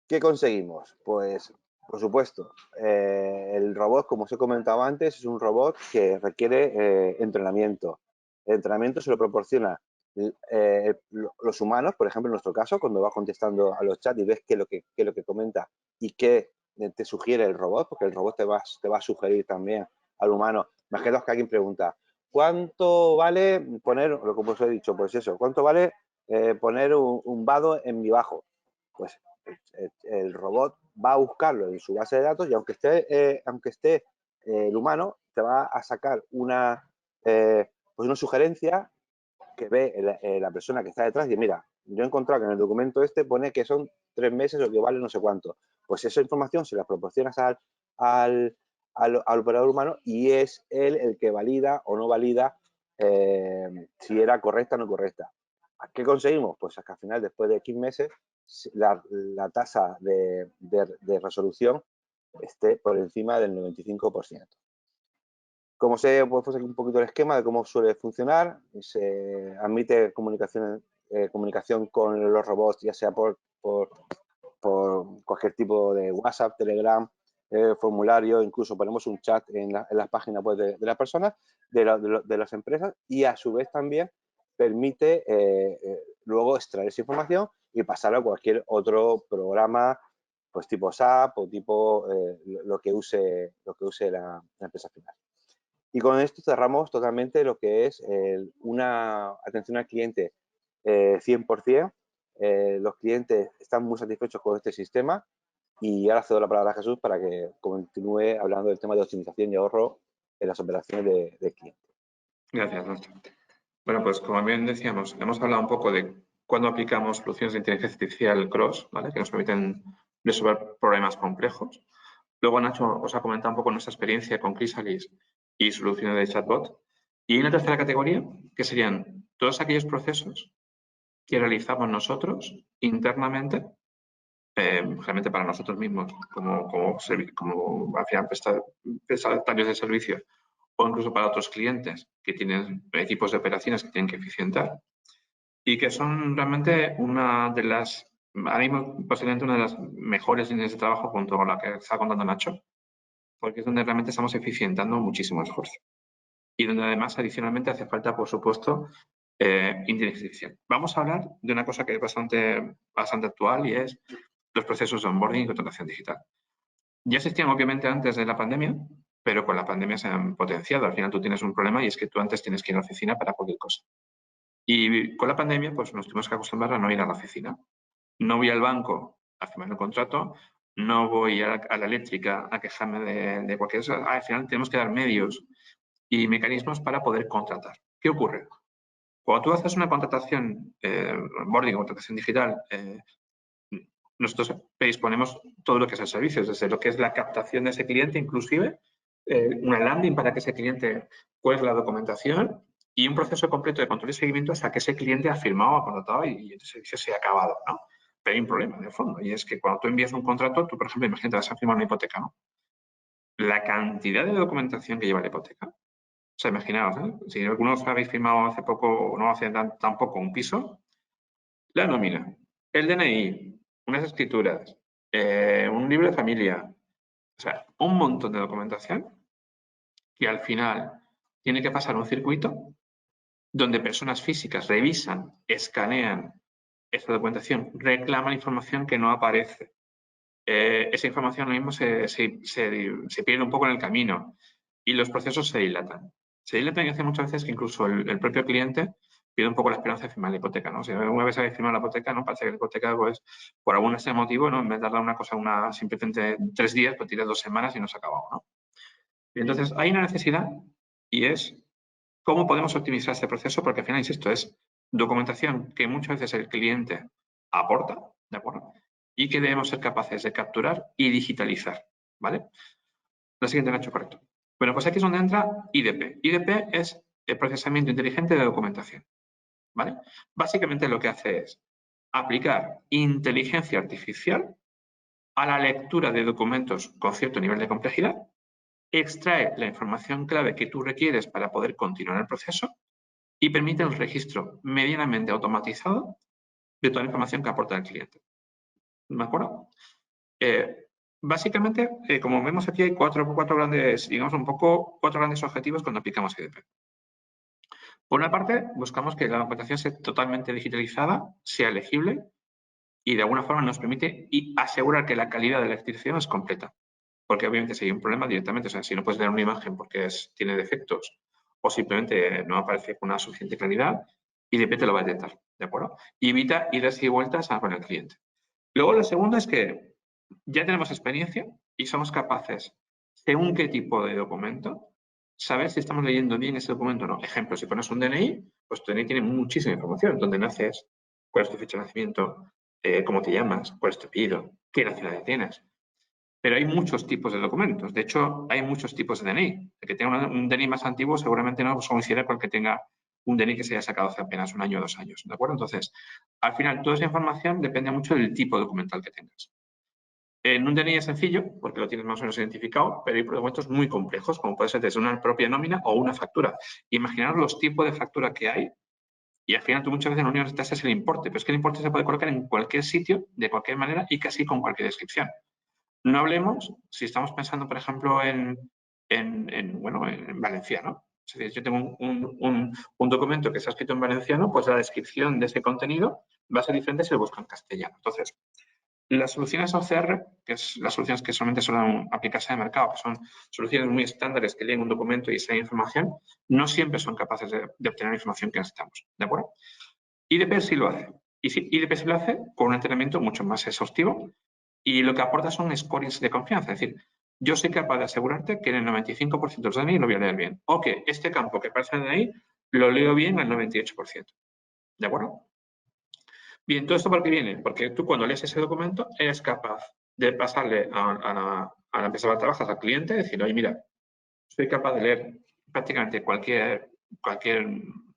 ¿qué conseguimos? Pues, por supuesto, el robot, como os he comentado antes, es un robot que requiere entrenamiento. El entrenamiento se lo proporciona los humanos, por ejemplo, en nuestro caso, cuando vas contestando a los chats y ves qué es lo que comenta y qué te sugiere el robot, porque el robot te va a sugerir también al humano. Imaginaos que alguien pregunta, ¿cuánto vale poner, como os he dicho, pues eso, ¿cuánto vale poner un vado en mi bajo? Pues el robot va a buscarlo en su base de datos y aunque esté el humano, te va a sacar una sugerencia que ve la persona que está detrás y mira, yo he encontrado que en el documento este pone que son 3 meses o que vale no sé cuánto. Pues esa información se la proporcionas al operador humano y es él el que valida o no valida si era correcta o no correcta. ¿Qué conseguimos? Pues que al final, después de X meses, la tasa de resolución esté por encima del 95%. Como sé, pues aquí un poquito el esquema de cómo suele funcionar. Se admite comunicación con los robots, ya sea por cualquier tipo de WhatsApp, Telegram, formulario, incluso ponemos un chat en las páginas web de las personas, de las empresas, y a su vez también permite luego extraer esa información y pasarla a cualquier otro programa, pues tipo SAP o tipo lo que use la empresa final. Y con esto cerramos totalmente lo que es una atención al cliente 100%. Los clientes están muy satisfechos con este sistema y ahora cedo la palabra a Jesús para que continúe hablando del tema de optimización y ahorro en las operaciones de cliente. Gracias, Nacho. Bueno, pues como bien decíamos, hemos hablado un poco de cuándo aplicamos soluciones de inteligencia artificial cross, ¿vale? Que nos permiten resolver problemas complejos. Luego Nacho os ha comentado un poco nuestra experiencia con Chrysalis y soluciones de chatbot. Y hay una tercera categoría, que serían todos aquellos procesos que realizamos nosotros internamente, realmente para nosotros mismos, como al final prestatarios de servicio, o incluso para otros clientes que tienen equipos de operaciones que tienen que eficientar, y que son realmente una de las, ahora mismo posiblemente una de las mejores líneas de trabajo junto con la que está contando Nacho, porque es donde realmente estamos eficientando muchísimo esfuerzo. Y donde además adicionalmente hace falta, por supuesto, inteligencia artificial. Vamos a hablar de una cosa que es bastante actual y es los procesos de onboarding y contratación digital. Ya existían obviamente antes de la pandemia, pero con la pandemia se han potenciado. Al final tú tienes un problema y es que tú antes tienes que ir a la oficina para cualquier cosa. Y con la pandemia pues nos tuvimos que acostumbrar a no ir a la oficina. No voy al banco a firmar el contrato, no voy a la eléctrica a quejarme de cualquier cosa. Al final tenemos que dar medios y mecanismos para poder contratar. ¿Qué ocurre? Cuando tú haces una contratación, onboarding o contratación digital, nosotros predisponemos todo lo que es el servicio, desde lo que es la captación de ese cliente, inclusive una landing para que ese cliente cuelgue la documentación y un proceso completo de control y seguimiento hasta que ese cliente ha firmado, ha contratado y el servicio se ha acabado, ¿no? Pero hay un problema en el fondo y es que cuando tú envías un contrato, tú, por ejemplo, imagínate, vas a firmar una hipoteca, ¿no? La cantidad de documentación que lleva la hipoteca. O sea, imaginaos, ¿eh? Si algunos habéis firmado hace poco, no hace tan poco, un piso, la nómina, el DNI, unas escrituras, un libro de familia, o sea, un montón de documentación que al final tiene que pasar un circuito donde personas físicas revisan, escanean esa documentación, reclaman información que no aparece. Esa información ahora mismo se pierde un poco en el camino y los procesos se dilatan. Se dilatan y hace muchas veces que incluso el propio cliente pierde un poco la esperanza de firmar la hipoteca, ¿no? Si una vez habéis firmado la hipoteca, ¿no? Parece que la hipoteca, pues, por algún motivo, ¿no? En vez de tardar una cosa simplemente 3 días, pues tira 2 semanas y no se ha acabado, ¿no? Y entonces, hay una necesidad y es cómo podemos optimizar este proceso, porque al final, insisto, es documentación que muchas veces el cliente aporta, ¿de acuerdo? Y que debemos ser capaces de capturar y digitalizar, ¿vale? La siguiente, Nacho, correcto. Bueno, pues aquí es donde entra IDP. IDP es el procesamiento inteligente de documentación, ¿vale? Básicamente lo que hace es aplicar inteligencia artificial a la lectura de documentos con cierto nivel de complejidad, extrae la información clave que tú requieres para poder continuar el proceso y permite el registro medianamente automatizado de toda la información que aporta el cliente. ¿De acuerdo? Básicamente, como vemos aquí, hay cuatro grandes, digamos, cuatro grandes objetivos cuando aplicamos IDP. Por una parte, buscamos que la documentación sea totalmente digitalizada, sea legible y de alguna forma nos permite asegurar que la calidad de la extracción es completa. Porque obviamente si hay un problema directamente, o sea, si no puedes leer una imagen porque tiene defectos o simplemente no aparece con una suficiente claridad, IDP te lo va a detectar, ¿de acuerdo? Y evita idas y vueltas con el cliente. Luego, la segunda es que ya tenemos experiencia y somos capaces, según qué tipo de documento, saber si estamos leyendo bien ese documento o no. Ejemplo, si pones un DNI, pues tu DNI tiene muchísima información. ¿Dónde naces? ¿Cuál es tu fecha de nacimiento? ¿Cómo te llamas? ¿Cuál es tu apellido? ¿Qué nacionalidad tienes? Pero hay muchos tipos de documentos. De hecho, hay muchos tipos de DNI. El que tenga un DNI más antiguo seguramente no coincide con el que tenga un DNI que se haya sacado hace apenas 1 año o 2 años. ¿De acuerdo? Entonces, al final, toda esa información depende mucho del tipo documental que tengas. En un DNI es sencillo, porque lo tienes más o menos identificado, pero hay documentos muy complejos, como puede ser desde una propia nómina o una factura. Imaginaos los tipos de factura que hay y al final tú muchas veces en la unión necesitas el importe, pero es que el importe se puede colocar en cualquier sitio, de cualquier manera y casi con cualquier descripción. No hablemos si estamos pensando, por ejemplo, en valenciano. Es decir, yo tengo un documento que está escrito en valenciano, pues la descripción de ese contenido va a ser diferente si lo busco en castellano. Entonces, las soluciones OCR, que es las soluciones que solamente suelen aplicarse en el mercado, que son soluciones muy estándares que leen un documento y extraen información, no siempre son capaces de obtener la información que necesitamos. ¿De acuerdo? IDP sí lo hace. Y sí, IDP sí lo hace con un entrenamiento mucho más exhaustivo y lo que aporta son scores de confianza. Es decir, yo soy capaz de asegurarte que en el 95% de los DNI lo voy a leer bien. O que este campo que aparece en el DNI lo leo bien al 98%. ¿De acuerdo? Bien, todo esto ¿por qué viene? Porque tú cuando lees ese documento eres capaz de pasarle a la empresa que trabajas, al cliente, y decir, oye, mira, soy capaz de leer prácticamente cualquier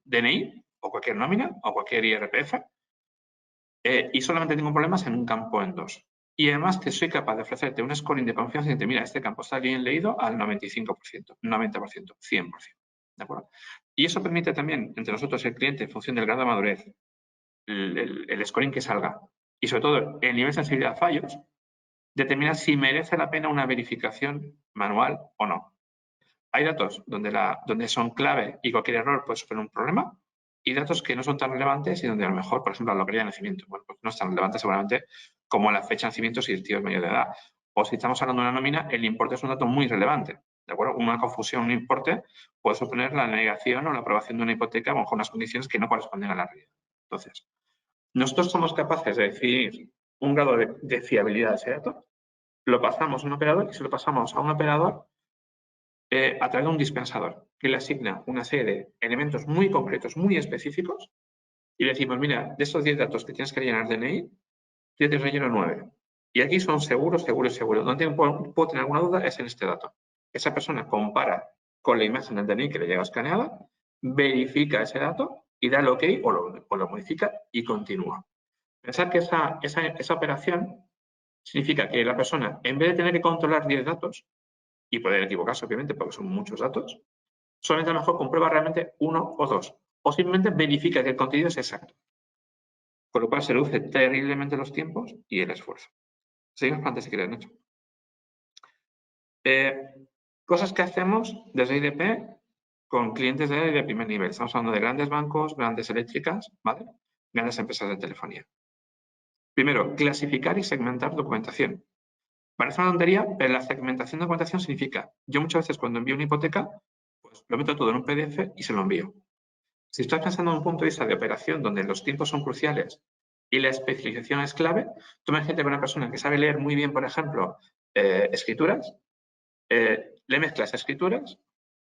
DNI o cualquier nómina o cualquier IRPF y solamente tengo problemas en un campo en 2. Y además que soy capaz de ofrecerte un scoring de confianza y decirte, mira, este campo está bien leído al 95%, 90%, 100%. ¿De acuerdo? Y eso permite también entre nosotros el cliente, en función del grado de madurez, el scoring que salga y sobre todo el nivel de sensibilidad a fallos, determinar si merece la pena una verificación manual o no. Hay datos donde son clave y cualquier error puede suponer un problema y datos que no son tan relevantes y donde a lo mejor, por ejemplo, la localidad de nacimiento, bueno, pues no es tan relevante seguramente como la fecha de nacimiento si el tío es mayor de edad. O si estamos hablando de una nómina, el importe es un dato muy relevante. ¿De acuerdo? Una confusión, un importe puede suponer la negación o la aprobación de una hipoteca bajo unas condiciones que no corresponden a la realidad. Entonces, nosotros somos capaces de decidir un grado de fiabilidad de ese dato, lo pasamos a un operador y se lo pasamos a un operador a través de un dispensador que le asigna una serie de elementos muy concretos, muy específicos y le decimos, mira, de esos 10 datos que tienes que rellenar DNI, yo te relleno 9. Y aquí son seguros, seguros, seguros. Donde puedo tener alguna duda es en este dato. Esa persona compara con la imagen del DNI que le llega escaneada, verifica ese dato y da el OK o lo modifica y continúa. Pensar que esa operación significa que la persona, en vez de tener que controlar 10 datos, y poder equivocarse obviamente porque son muchos datos, solamente a lo mejor comprueba realmente uno o dos, o simplemente verifica que el contenido es exacto. Con lo cual se reduce terriblemente los tiempos y el esfuerzo. Seguimos para antes si quieres, Nacho. Cosas que hacemos desde IDP con clientes de primer nivel. Estamos hablando de grandes bancos, grandes eléctricas, ¿vale? Grandes empresas de telefonía. Primero, clasificar y segmentar documentación. Parece una tontería, pero la segmentación de documentación significa, yo muchas veces cuando envío una hipoteca, pues lo meto todo en un PDF y se lo envío. Si estás pensando en un punto de vista de operación donde los tiempos son cruciales y la especialización es clave, tú imagínate una persona que sabe leer muy bien, por ejemplo, escrituras, le mezclas escrituras,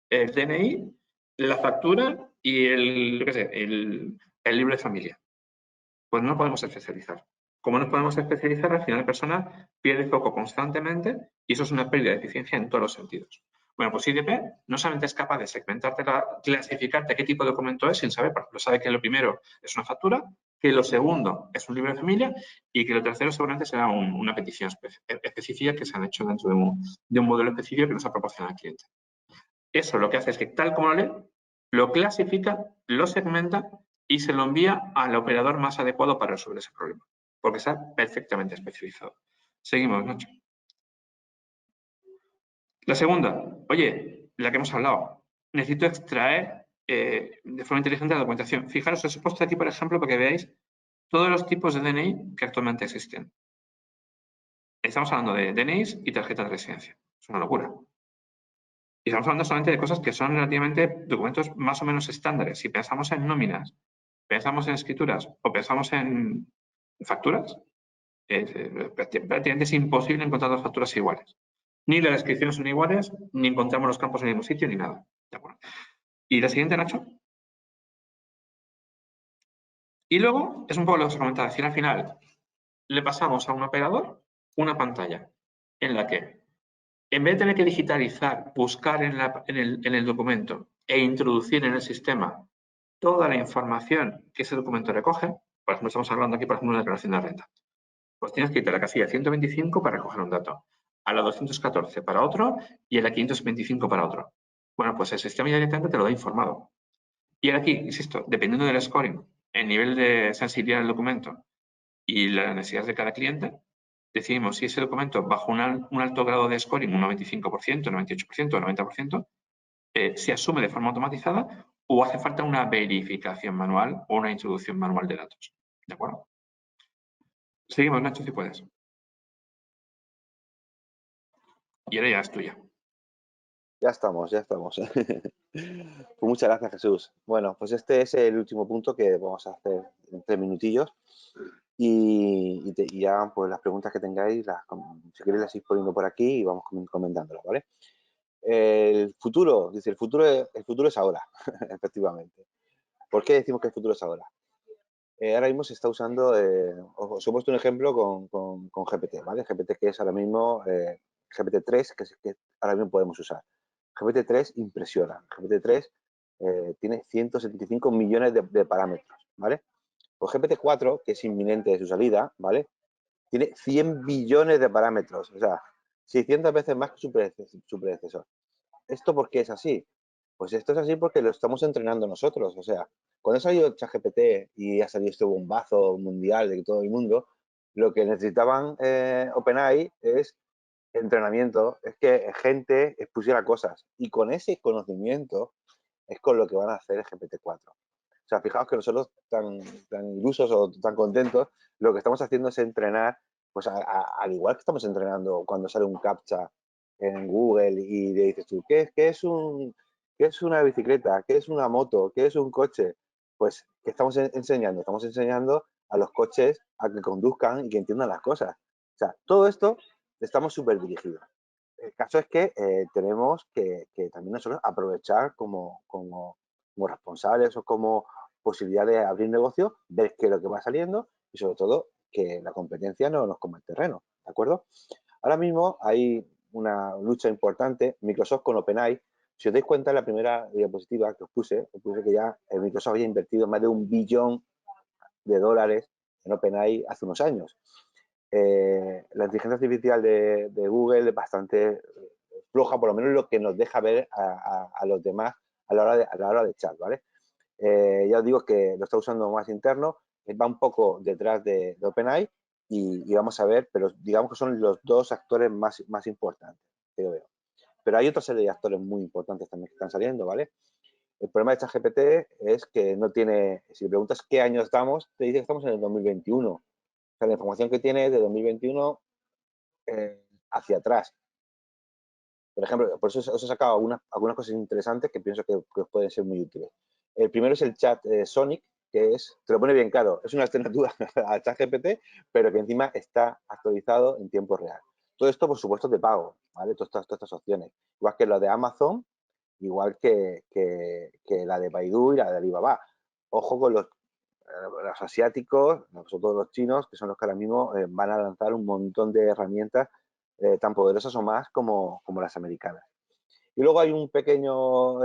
el DNI, la factura y el libro de familia. Pues no podemos especializar. Como no podemos especializar, al final la persona pierde foco constantemente y eso es una pérdida de eficiencia en todos los sentidos. Bueno, pues IDP no solamente es capaz de segmentarte, clasificarte qué tipo de documento es sin saber, por ejemplo, sabe que lo primero es una factura, que lo segundo es un libro de familia y que lo tercero seguramente será una petición específica que se han hecho dentro de un modelo específico que nos ha proporcionado el cliente. Eso lo que hace es que tal como lo lee, lo clasifica, lo segmenta y se lo envía al operador más adecuado para resolver ese problema, porque está perfectamente especializado. Seguimos, Nacho. La segunda, oye, la que hemos hablado, necesito extraer de forma inteligente la documentación. Fijaros, os he puesto aquí, por ejemplo, para que veáis todos los tipos de DNI que actualmente existen. Estamos hablando de DNIs y tarjetas de residencia. Es una locura. Y estamos hablando solamente de cosas que son relativamente documentos más o menos estándares. Si pensamos en nóminas, pensamos en escrituras o pensamos en facturas, prácticamente es imposible encontrar dos facturas iguales. Ni las descripciones son iguales, ni encontramos los campos en el mismo sitio, ni nada. ¿De acuerdo? Y la siguiente, Nacho. Y luego, es un poco lo que os he comentado, es decir, al final le pasamos a un operador una pantalla en la que, en vez de tener que digitalizar, buscar en el documento e introducir en el sistema toda la información que ese documento recoge, por ejemplo, estamos hablando aquí, por ejemplo, de una declaración de renta, pues tienes que irte a la casilla 125 para recoger un dato, a la 214 para otro y a la 525 para otro. Bueno, pues el sistema ya directamente te lo da informado. Y ahora aquí, insisto, dependiendo del scoring, el nivel de sensibilidad del documento y las necesidades de cada cliente, decidimos si ese documento bajo un alto grado de scoring, un 95%, 98%, 90%, se asume de forma automatizada o hace falta una verificación manual o una introducción manual de datos. ¿De acuerdo? Seguimos, Nacho, si puedes. Y ahora ya es tuya. Ya estamos, ya estamos. Pues muchas gracias, Jesús. Bueno, pues este es el último punto que vamos a hacer en 3 minutillos. Y ya, pues las preguntas que tengáis, si queréis las ir poniendo por aquí y vamos comentándolas, ¿vale? El futuro, dice, el futuro es ahora, efectivamente. ¿Por qué decimos que el futuro es ahora? Ahora mismo se está usando, os he puesto un ejemplo con GPT, ¿vale? GPT que es ahora mismo GPT-3, que ahora mismo podemos usar. GPT-3 impresiona. GPT-3 tiene 175 millones de parámetros, ¿vale? Pues GPT-4, que es inminente de su salida, ¿vale? Tiene 100 billones de parámetros, o sea, 600 veces más que su predecesor. ¿Esto por qué es así? Pues esto es así porque lo estamos entrenando nosotros, o sea, cuando ha salido ChatGPT y ha salido este bombazo mundial de todo el mundo, lo que necesitaban OpenAI es entrenamiento, es que gente expusiera cosas y con ese conocimiento es con lo que van a hacer el GPT-4. O sea, fijaos que nosotros tan ilusos o tan contentos, lo que estamos haciendo es entrenar Pues al igual que estamos entrenando cuando sale un CAPTCHA en Google y le dices tú, ¿qué es una bicicleta? ¿Qué es una moto? ¿Qué es un coche? Pues, ¿qué estamos enseñando? Estamos enseñando a los coches a que conduzcan y que entiendan las cosas. O sea, todo esto estamos súper dirigidos. El caso es que tenemos que también nosotros aprovechar como responsables o como posibilidad de abrir negocio, ver qué es lo que va saliendo y sobre todo que la competencia no nos coma el terreno, ¿de acuerdo? Ahora mismo hay una lucha importante, Microsoft con OpenAI. Si os dais cuenta en la primera diapositiva que os puse que ya Microsoft había invertido más de $1 billón en OpenAI hace unos años. La inteligencia artificial de Google es bastante floja, por lo menos lo que nos deja ver a los demás a la hora de chat, ¿vale? Ya os digo que lo está usando más interno, va un poco detrás de OpenAI y vamos a ver, pero digamos que son los dos actores más importantes que yo veo. Pero hay otra serie de actores muy importantes también que están saliendo, ¿vale? El problema de ChatGPT es que no tiene, si le preguntas qué año estamos, te dice que estamos en el 2021. O sea, la información que tiene es de 2021 hacia atrás. Por ejemplo, por eso os he sacado algunas cosas interesantes que pienso que os pueden ser muy útiles. El primero es el chat Sonic, que te lo pone bien claro, es una alternativa a ChatGPT, pero que encima está actualizado en tiempo real. Todo esto, por supuesto, de pago, ¿vale? Todas estas opciones. Igual que lo de Amazon, igual que la de Baidu y la de Alibaba. Ojo con los asiáticos, sobre todo los chinos, que son los que ahora mismo van a lanzar un montón de herramientas tan poderosas o más como las americanas. Y luego hay un pequeño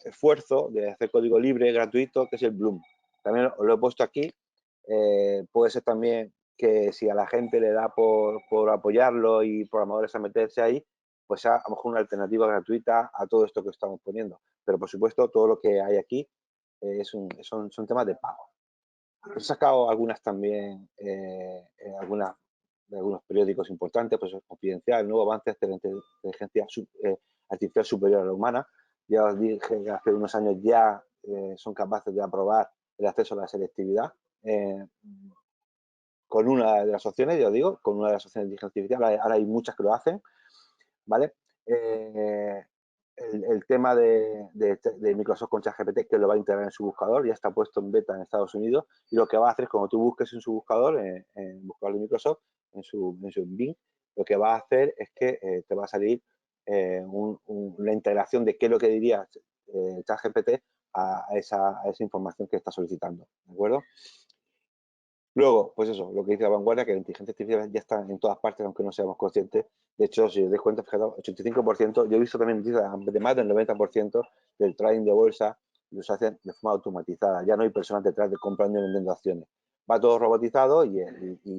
esfuerzo de hacer código libre, gratuito, que es el Bloom. También lo he puesto aquí. Puede ser también que si a la gente le da por apoyarlo y programadores a meterse ahí, pues a lo mejor una alternativa gratuita a todo esto que estamos poniendo. Pero por supuesto, todo lo que hay aquí son temas de pago. He sacado algunas también, de algunos periódicos importantes, pues Confidencial, nuevo avance de la inteligencia artificial superior a la humana. Ya os dije que hace unos años ya son capaces de aprobar el acceso a la selectividad con una de las opciones, ya os digo, con una de las opciones de inteligencia artificial. Ahora hay muchas que lo hacen, ¿vale? El tema de Microsoft con ChatGPT, que lo va a integrar en su buscador, ya está puesto en beta en Estados Unidos, y lo que va a hacer es cuando tú busques en su buscador, en el buscador de Microsoft, en su Bing, lo que va a hacer es que te va a salir la integración de qué es lo que diría ChatGPT a esa información que está solicitando, ¿de acuerdo? Luego, pues eso, lo que dice la vanguardia, que la inteligencia artificial ya está en todas partes, aunque no seamos conscientes. De hecho, si os dais cuenta, fíjate, 85%, yo he visto también noticias de más del 90% del trading de bolsa los hacen de forma automatizada. Ya no hay personas detrás de comprando y vendiendo acciones. Va todo robotizado y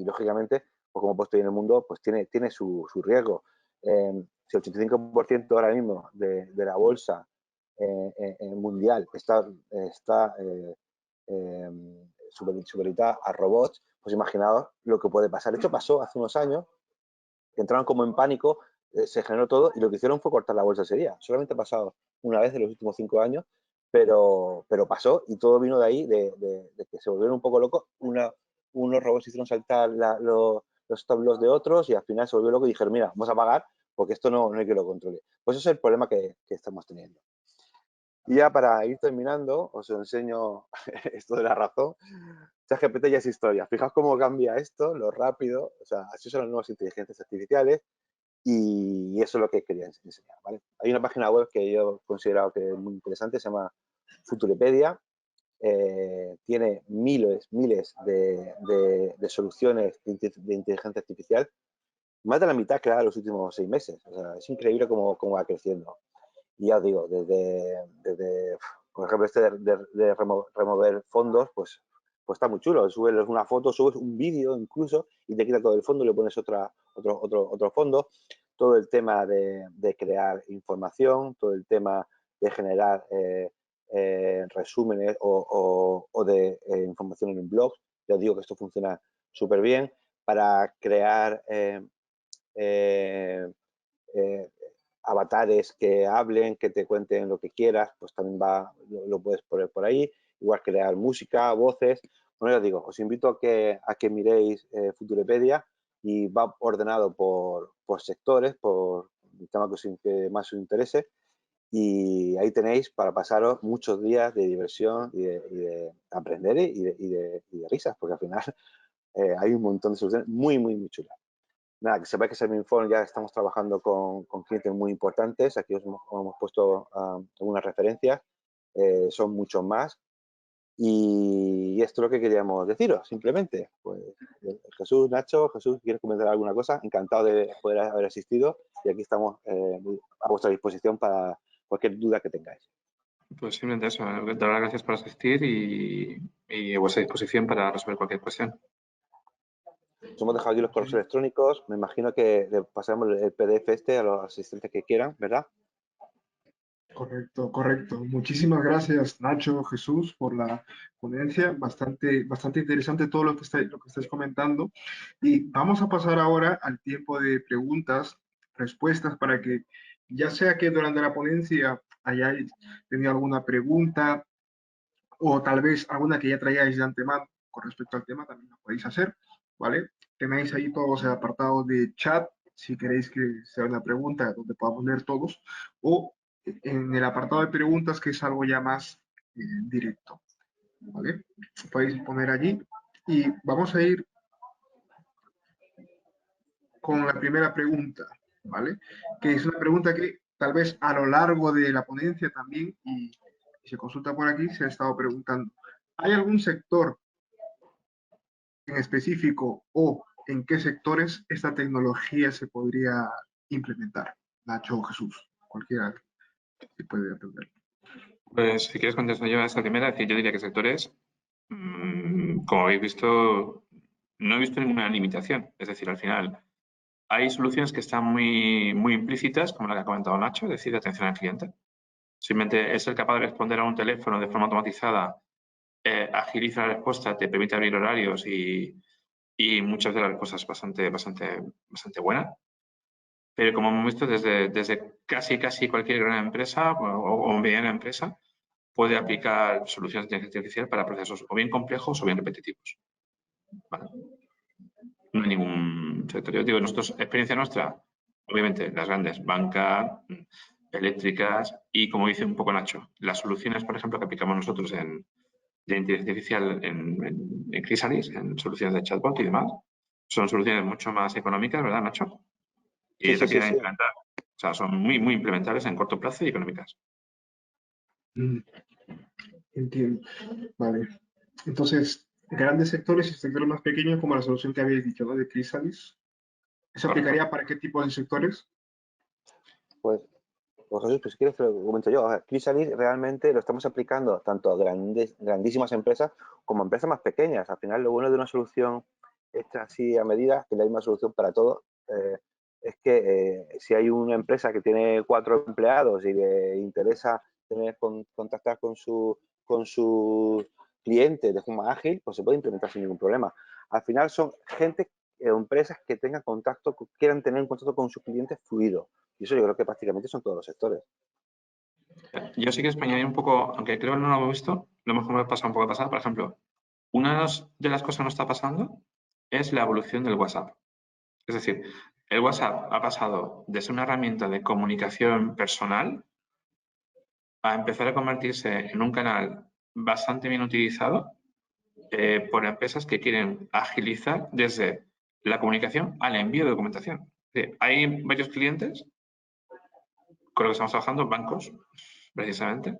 lógicamente, pues como he puesto ahí en el mundo, pues tiene su riesgo. Si el 85% ahora mismo de la bolsa mundial está supeditada a robots, pues imaginaos lo que puede pasar. De hecho, pasó hace unos años, que entraron como en pánico, se generó todo y lo que hicieron fue cortar la bolsa ese día. Solamente ha pasado una vez en los últimos 5 años, pero pasó y todo vino de ahí, de que se volvieron un poco locos. Unos robots hicieron saltar los stop loss de otros y al final se volvió loco y dijeron, mira, vamos a pagar porque esto no hay que lo controle. Pues ese es el problema que estamos teniendo. Y ya para ir terminando, os enseño esto de la razón. ChatGPT ya es historia. Fijaos cómo cambia esto, lo rápido. O sea, así son las nuevas inteligencias artificiales y eso es lo que quería enseñar, ¿vale? Hay una página web que yo he considerado que es muy interesante, se llama Futurepedia. Tiene miles de soluciones de inteligencia artificial. Más de la mitad creada en los últimos 6 meses. O sea, es increíble cómo va creciendo. Y ya os digo, desde por ejemplo, este de remover fondos, pues está muy chulo. Subes una foto, subes un vídeo incluso y te quita todo el fondo y le pones otro fondo. Todo el tema de crear información, todo el tema de generar resúmenes o de información en un blog. Ya os digo que esto funciona súper bien para crear avatares que hablen, que te cuenten lo que quieras, pues también lo puedes poner por ahí. igual crear música, voces. Bueno, ya os digo, os invito a que miréis Futurepedia y va ordenado por sectores, por el tema que más os interese. Y ahí tenéis para pasaros muchos días de diversión y de aprender y de risas, porque al final hay un montón de soluciones muy, muy, muy chulas. Nada, que sepáis que Serminform ya estamos trabajando con clientes muy importantes. Aquí os hemos puesto algunas referencias. Son muchos más. Y esto es lo que queríamos deciros, simplemente. Pues Jesús, Nacho, Jesús, ¿quieres comentar alguna cosa? Encantado de poder haber asistido y aquí estamos a vuestra disposición para cualquier duda que tengáis. Pues simplemente eso, dar las gracias por asistir y a vuestra disposición para resolver cualquier cuestión. Os hemos dejado aquí los correos electrónicos. Me imagino que le pasaremos el PDF a los asistentes que quieran, ¿verdad? Correcto, correcto. Muchísimas gracias, Nacho, Jesús, por la ponencia. Bastante interesante todo lo que estáis comentando. Y vamos a pasar ahora al tiempo de preguntas, respuestas, para que ya sea que durante la ponencia hayáis tenido alguna pregunta o tal vez alguna que ya traíais de antemano con respecto al tema, también lo podéis hacer, ¿vale? Tenéis ahí todos el apartado de chat, si queréis que sea una pregunta donde podamos leer todos, o en el apartado de preguntas, que es algo ya más directo, ¿vale? Podéis poner allí y vamos a ir con la primera pregunta, ¿vale? Que es una pregunta que tal vez a lo largo de la ponencia también, y se consulta por aquí, se ha estado preguntando, ¿hay algún sector en específico o en qué sectores esta tecnología se podría implementar? Nacho o Jesús, cualquiera que puede atender. Pues si quieres contestar yo a esta primera, es decir, yo diría que sectores, como habéis visto, no he visto ninguna limitación. Es decir, al final hay soluciones que están muy, muy implícitas, como la que ha comentado Nacho, es decir, atención al cliente. Simplemente es ser capaz de responder a un teléfono de forma automatizada, agiliza la respuesta, te permite abrir horarios y muchas de las respuestas bastante buenas. Pero como hemos visto, desde casi cualquier gran empresa o mediana empresa puede aplicar soluciones de inteligencia artificial para procesos o bien complejos o bien repetitivos. ¿Vale? No hay ningún sector. Yo digo, nosotros, experiencia nuestra, obviamente, las grandes, banca, eléctricas y, como dice un poco Nacho, las soluciones, por ejemplo, que aplicamos nosotros de inteligencia artificial en Chrysalis, en soluciones de chatbot y demás, son soluciones mucho más económicas, ¿verdad, Nacho? Y Sí, sí, sí, rápidas de sí. implementar. O sea, son muy, muy implementables en corto plazo y económicas. Entiendo. Vale. Entonces, grandes sectores y sectores más pequeños, como la solución que habéis dicho, ¿no? De Chrysalis. ¿Eso Correcto. aplicaría para qué tipo de sectores? Pues Jesús, pues si quieres te lo comento yo. Chrysalis realmente lo estamos aplicando tanto a grandísimas empresas como a empresas más pequeñas. Al final, lo bueno de una solución hecha así a medida, que es la misma solución para todos, es que si hay una empresa que tiene 4 empleados y le interesa contactar con sus clientes de forma ágil, pues se puede implementar sin ningún problema. Al final son gente o empresas que tengan contacto, quieran tener un contacto con sus clientes fluido. Y eso yo creo que prácticamente son todos los sectores. Yo sí que añadir un poco, aunque creo que no lo hemos visto, lo mejor pasado un poco pasado. Por ejemplo, una de las cosas que nos está pasando es la evolución del WhatsApp. Es decir, el WhatsApp ha pasado de ser una herramienta de comunicación personal a empezar a convertirse en un canal bastante bien utilizado por empresas que quieren agilizar desde la comunicación al envío de documentación. Hay varios clientes con los que estamos trabajando, bancos, precisamente,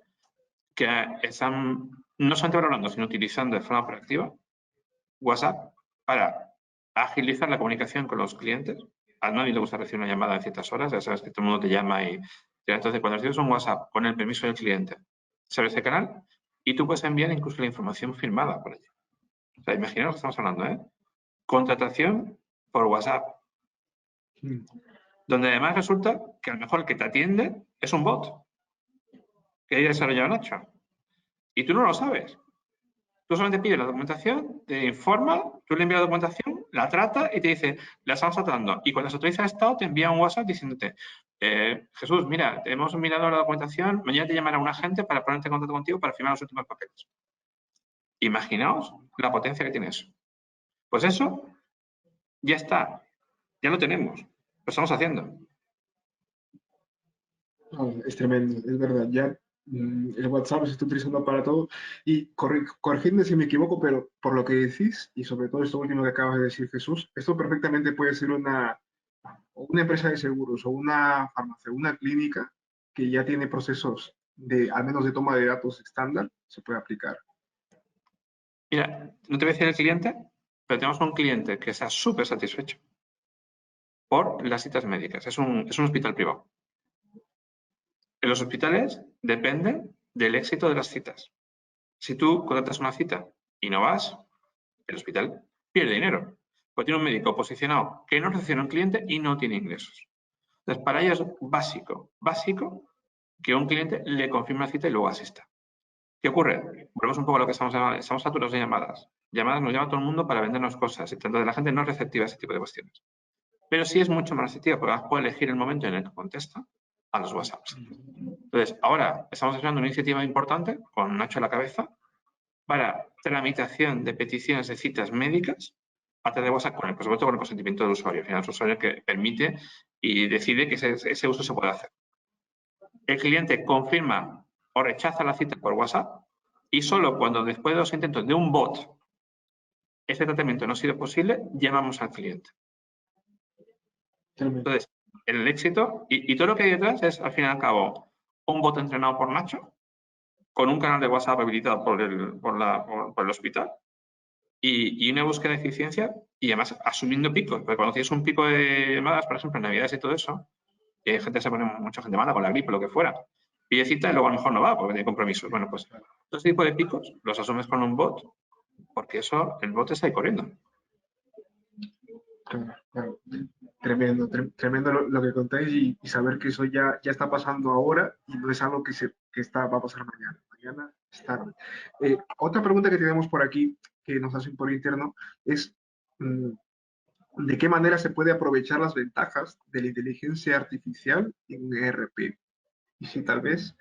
que están no solamente valorando, sino utilizando de forma proactiva WhatsApp para agilizar la comunicación con los clientes. A nadie le gusta recibir una llamada en ciertas horas, ya sabes que todo el mundo te llama y... Entonces, cuando recibes un WhatsApp con el permiso del cliente, se abre ese canal y tú puedes enviar incluso la información firmada por allí. O sea, imaginaos lo que estamos hablando, ¿eh? Contratación por WhatsApp, donde además resulta que a lo mejor el que te atiende es un bot que haya desarrollado Nacho. Y tú no lo sabes. Tú solamente pides la documentación, te informa, tú le envías la documentación, la trata y te dice, la estamos tratando. Y cuando se autoriza el estado, te envía un WhatsApp diciéndote, Jesús, mira, hemos mirado la documentación, mañana te llamará un agente para ponerte en contacto contigo para firmar los últimos papeles. Imaginaos la potencia que tiene eso. Pues eso ya está, ya lo tenemos, lo estamos haciendo. No, es tremendo, es verdad. Ya el WhatsApp se está utilizando para todo. Y corregidme si me equivoco, pero por lo que decís, y sobre todo esto último que acabas de decir, Jesús, esto perfectamente puede ser una empresa de seguros o una farmacia, una clínica que ya tiene procesos de, al menos de toma de datos estándar, se puede aplicar. Mira, no te voy a decir el cliente, pero tenemos un cliente que está súper satisfecho por las citas médicas. Es un hospital privado. En los hospitales dependen del éxito de las citas. Si tú contratas una cita y no vas, el hospital pierde dinero. Pues tiene un médico posicionado que no recepciona a un cliente y no tiene ingresos. Entonces, para ellos es básico que un cliente le confirme la cita y luego asista. ¿Qué ocurre? Volvemos un poco a lo que estamos saturados de llamadas. Llamadas nos llama todo el mundo para vendernos cosas y tanto de la gente no es receptiva a ese tipo de cuestiones. Pero sí es mucho más receptiva porque puede elegir el momento en el que contesta a los WhatsApps. Entonces, ahora estamos haciendo una iniciativa importante con Nacho a la cabeza para tramitación de peticiones de citas médicas a través de WhatsApp, por supuesto con el consentimiento del usuario. Al final es el usuario que permite y decide que ese uso se puede hacer. El cliente confirma o rechaza la cita por WhatsApp y solo cuando después de los intentos de un bot ese tratamiento no ha sido posible, llamamos al cliente. Tremendo. Entonces, el éxito y todo lo que hay detrás es, al fin y al cabo, un bot entrenado por Nacho, con un canal de WhatsApp habilitado por el hospital y una búsqueda de eficiencia y además asumiendo picos. Porque cuando tienes un pico de llamadas, por ejemplo, en Navidades y todo eso, mucha gente mala con la gripe o lo que fuera, pide cita y luego a lo mejor no va porque tiene compromisos. Bueno, pues todo este tipo de picos los asumes con un bot porque eso, el bot está ahí corriendo. Claro, claro. Tremendo, tremendo lo que contáis y saber que eso ya está pasando ahora y no es algo va a pasar mañana. Mañana es tarde. Otra pregunta que tenemos por aquí, que nos hacen por interno, es mm, ¿de qué manera se puede aprovechar las ventajas de la inteligencia artificial en un ERP? Y si tal vez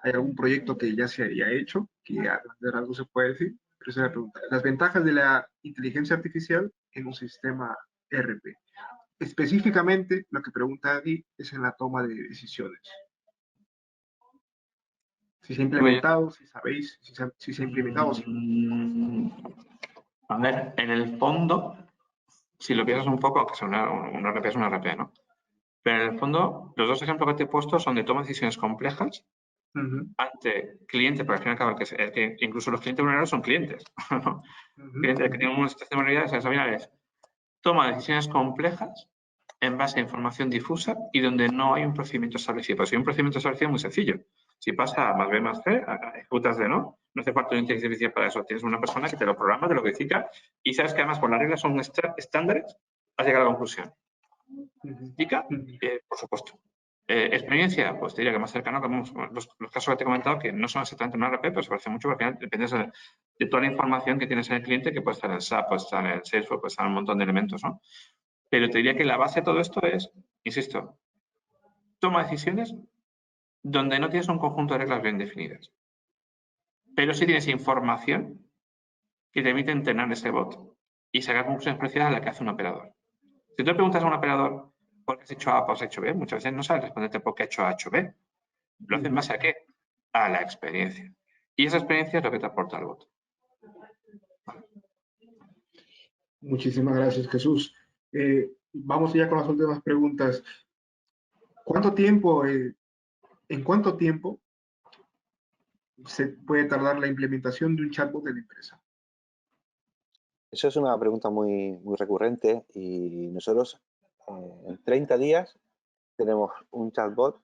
hay algún proyecto que ya se haya hecho, que algo se puede decir, pero esa es la pregunta. Las ventajas de la inteligencia artificial en un sistema ERP. Específicamente, lo que pregunta aquí es en la toma de decisiones. Si se ha implementado, si sabéis, si se ha implementado. A ver, en el fondo, si lo piensas un poco, que un RP es un RP, ¿no? Pero en el fondo, los dos ejemplos que te he puesto son de toma de decisiones complejas ante clientes, porque al fin y al cabo, que incluso los clientes vulnerables son clientes. Clientes que tienen una situación de vulnerabilidad, es toma decisiones complejas en base a información difusa y donde no hay un procedimiento establecido. Pues si hay un procedimiento establecido, muy sencillo. Si pasa a más B más C, ejecutas de no hace falta una inteligencia artificial para eso. Tienes una persona que te lo programa, te lo verifica y sabes que además con las reglas son estándares, has llegado a la conclusión. ¿Explica? Por supuesto. Experiencia, pues te diría que más cercano que los casos que te he comentado, que no son exactamente un RP, pero se parece mucho porque al final depende de toda la información que tienes en el cliente, que puede estar en SAP, puede estar en Salesforce, puede estar en un montón de elementos, ¿no? Pero te diría que la base de todo esto es, insisto, toma decisiones donde no tienes un conjunto de reglas bien definidas, pero sí tienes información que te permite entrenar ese bot y sacar conclusiones parecidas a la que hace un operador. Si tú le preguntas a un operador por qué has hecho A o has hecho B, muchas veces no sabes responderte por qué ha hecho A o ha hecho B. ¿Lo hace en base a qué? A la experiencia. Y esa experiencia es lo que te aporta el bot. Muchísimas gracias, Jesús. Vamos ya con las últimas preguntas. ¿En cuánto tiempo se puede tardar la implementación de un chatbot en la empresa? Eso es una pregunta muy recurrente y nosotros en 30 días tenemos un chatbot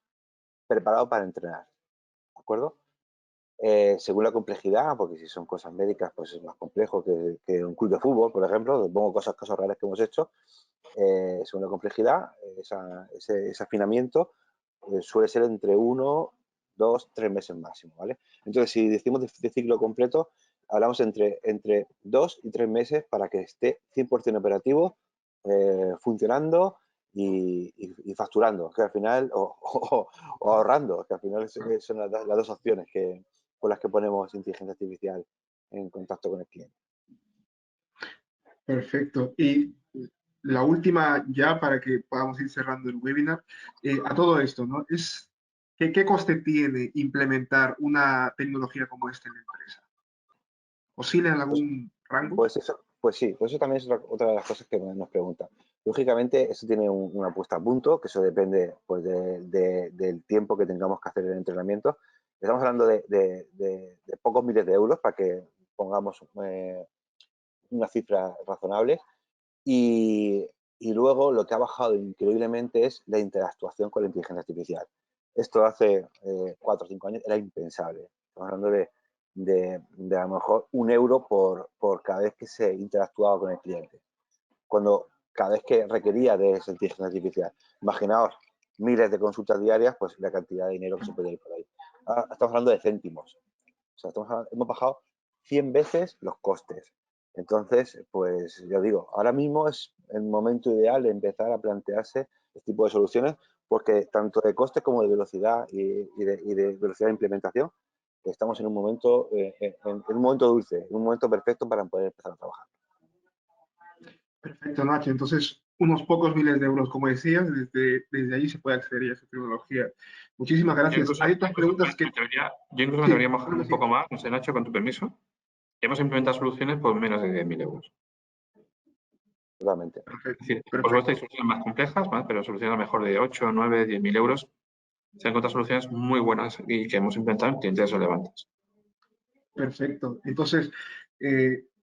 preparado para entrenar, ¿de acuerdo? Según la complejidad, porque si son cosas médicas, pues es más complejo que un club de fútbol, por ejemplo, pongo casos reales que hemos hecho, según la complejidad, ese afinamiento suele ser entre 1, 2, 3 meses máximo, ¿vale? Entonces, si decimos de ciclo completo, hablamos entre 2 y 3 meses para que esté 100% operativo, funcionando y facturando, que al final, o ahorrando, que al final son las dos opciones con las que ponemos inteligencia artificial en contacto con el cliente. Perfecto. Y la última ya para que podamos ir cerrando el webinar, a todo esto, ¿no? ¿Qué coste tiene implementar una tecnología como esta en la empresa? ¿Oscila en algún rango? Pues sí, pues eso también es otra de las cosas que nos preguntan. Lógicamente, eso tiene una puesta a punto, que eso depende pues, del tiempo que tengamos que hacer el entrenamiento. Estamos hablando de pocos miles de euros para que pongamos una cifra razonable. Y luego lo que ha bajado increíblemente es la interactuación con la inteligencia artificial. Esto hace 4 o 5 años era impensable. Estamos hablando de a lo mejor €1 por cada vez que se interactuaba con el cliente. Cuando cada vez que requería de esa inteligencia artificial. Imaginaos miles de consultas diarias, pues la cantidad de dinero que se puede ir por ahí. Ahora estamos hablando de céntimos. O sea, hemos bajado 100 veces los costes. Entonces, pues ya digo, ahora mismo es el momento ideal de empezar a plantearse este tipo de soluciones porque tanto de coste como de velocidad y de velocidad de implementación estamos en un momento, en un momento dulce, en un momento perfecto para poder empezar a trabajar. Perfecto, Nacho. Entonces, unos pocos miles de euros, como decías, desde ahí se puede acceder a esa tecnología. Muchísimas gracias. Hay otras preguntas que... Yo incluso me atrevería a mojar un poco más, no sé, Nacho, con tu permiso. Hemos implementado soluciones por menos de 10.000 euros. Totalmente. Es decir, por supuesto hay soluciones más complejas, ¿vale? Pero soluciones a lo mejor de 8, 9, 10.000 euros. Se han encontrado soluciones muy buenas y que hemos implementado en clientes relevantes. Perfecto. Entonces,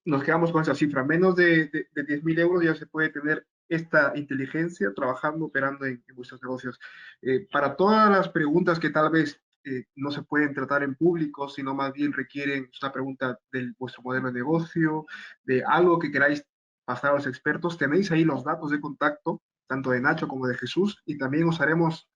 nos quedamos con esa cifra. Menos de 10.000 euros ya se puede tener esta inteligencia trabajando, operando en vuestros negocios. Para todas las preguntas que tal vez no se pueden tratar en público, sino más bien requieren una pregunta de vuestro modelo de negocio, de algo que queráis pasar a los expertos, tenéis ahí los datos de contacto, tanto de Nacho como de Jesús, y también os haremos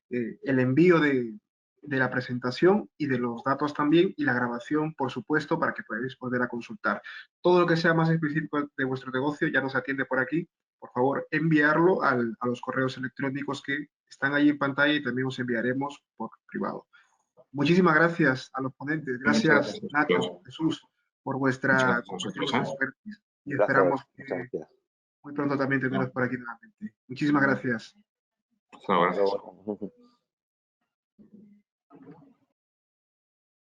el envío de la presentación y de los datos también y la grabación, por supuesto, para que podáis volver a consultar. Todo lo que sea más específico de vuestro negocio ya nos atiende por aquí. Por favor, enviarlo a los correos electrónicos que están ahí en pantalla y también os enviaremos por privado. Muchísimas gracias a los ponentes. Gracias, Nacho, Jesús, por vuestra expertise y esperamos Muchas gracias. muy pronto también teneros por aquí nuevamente. Muchísimas gracias. Gracias.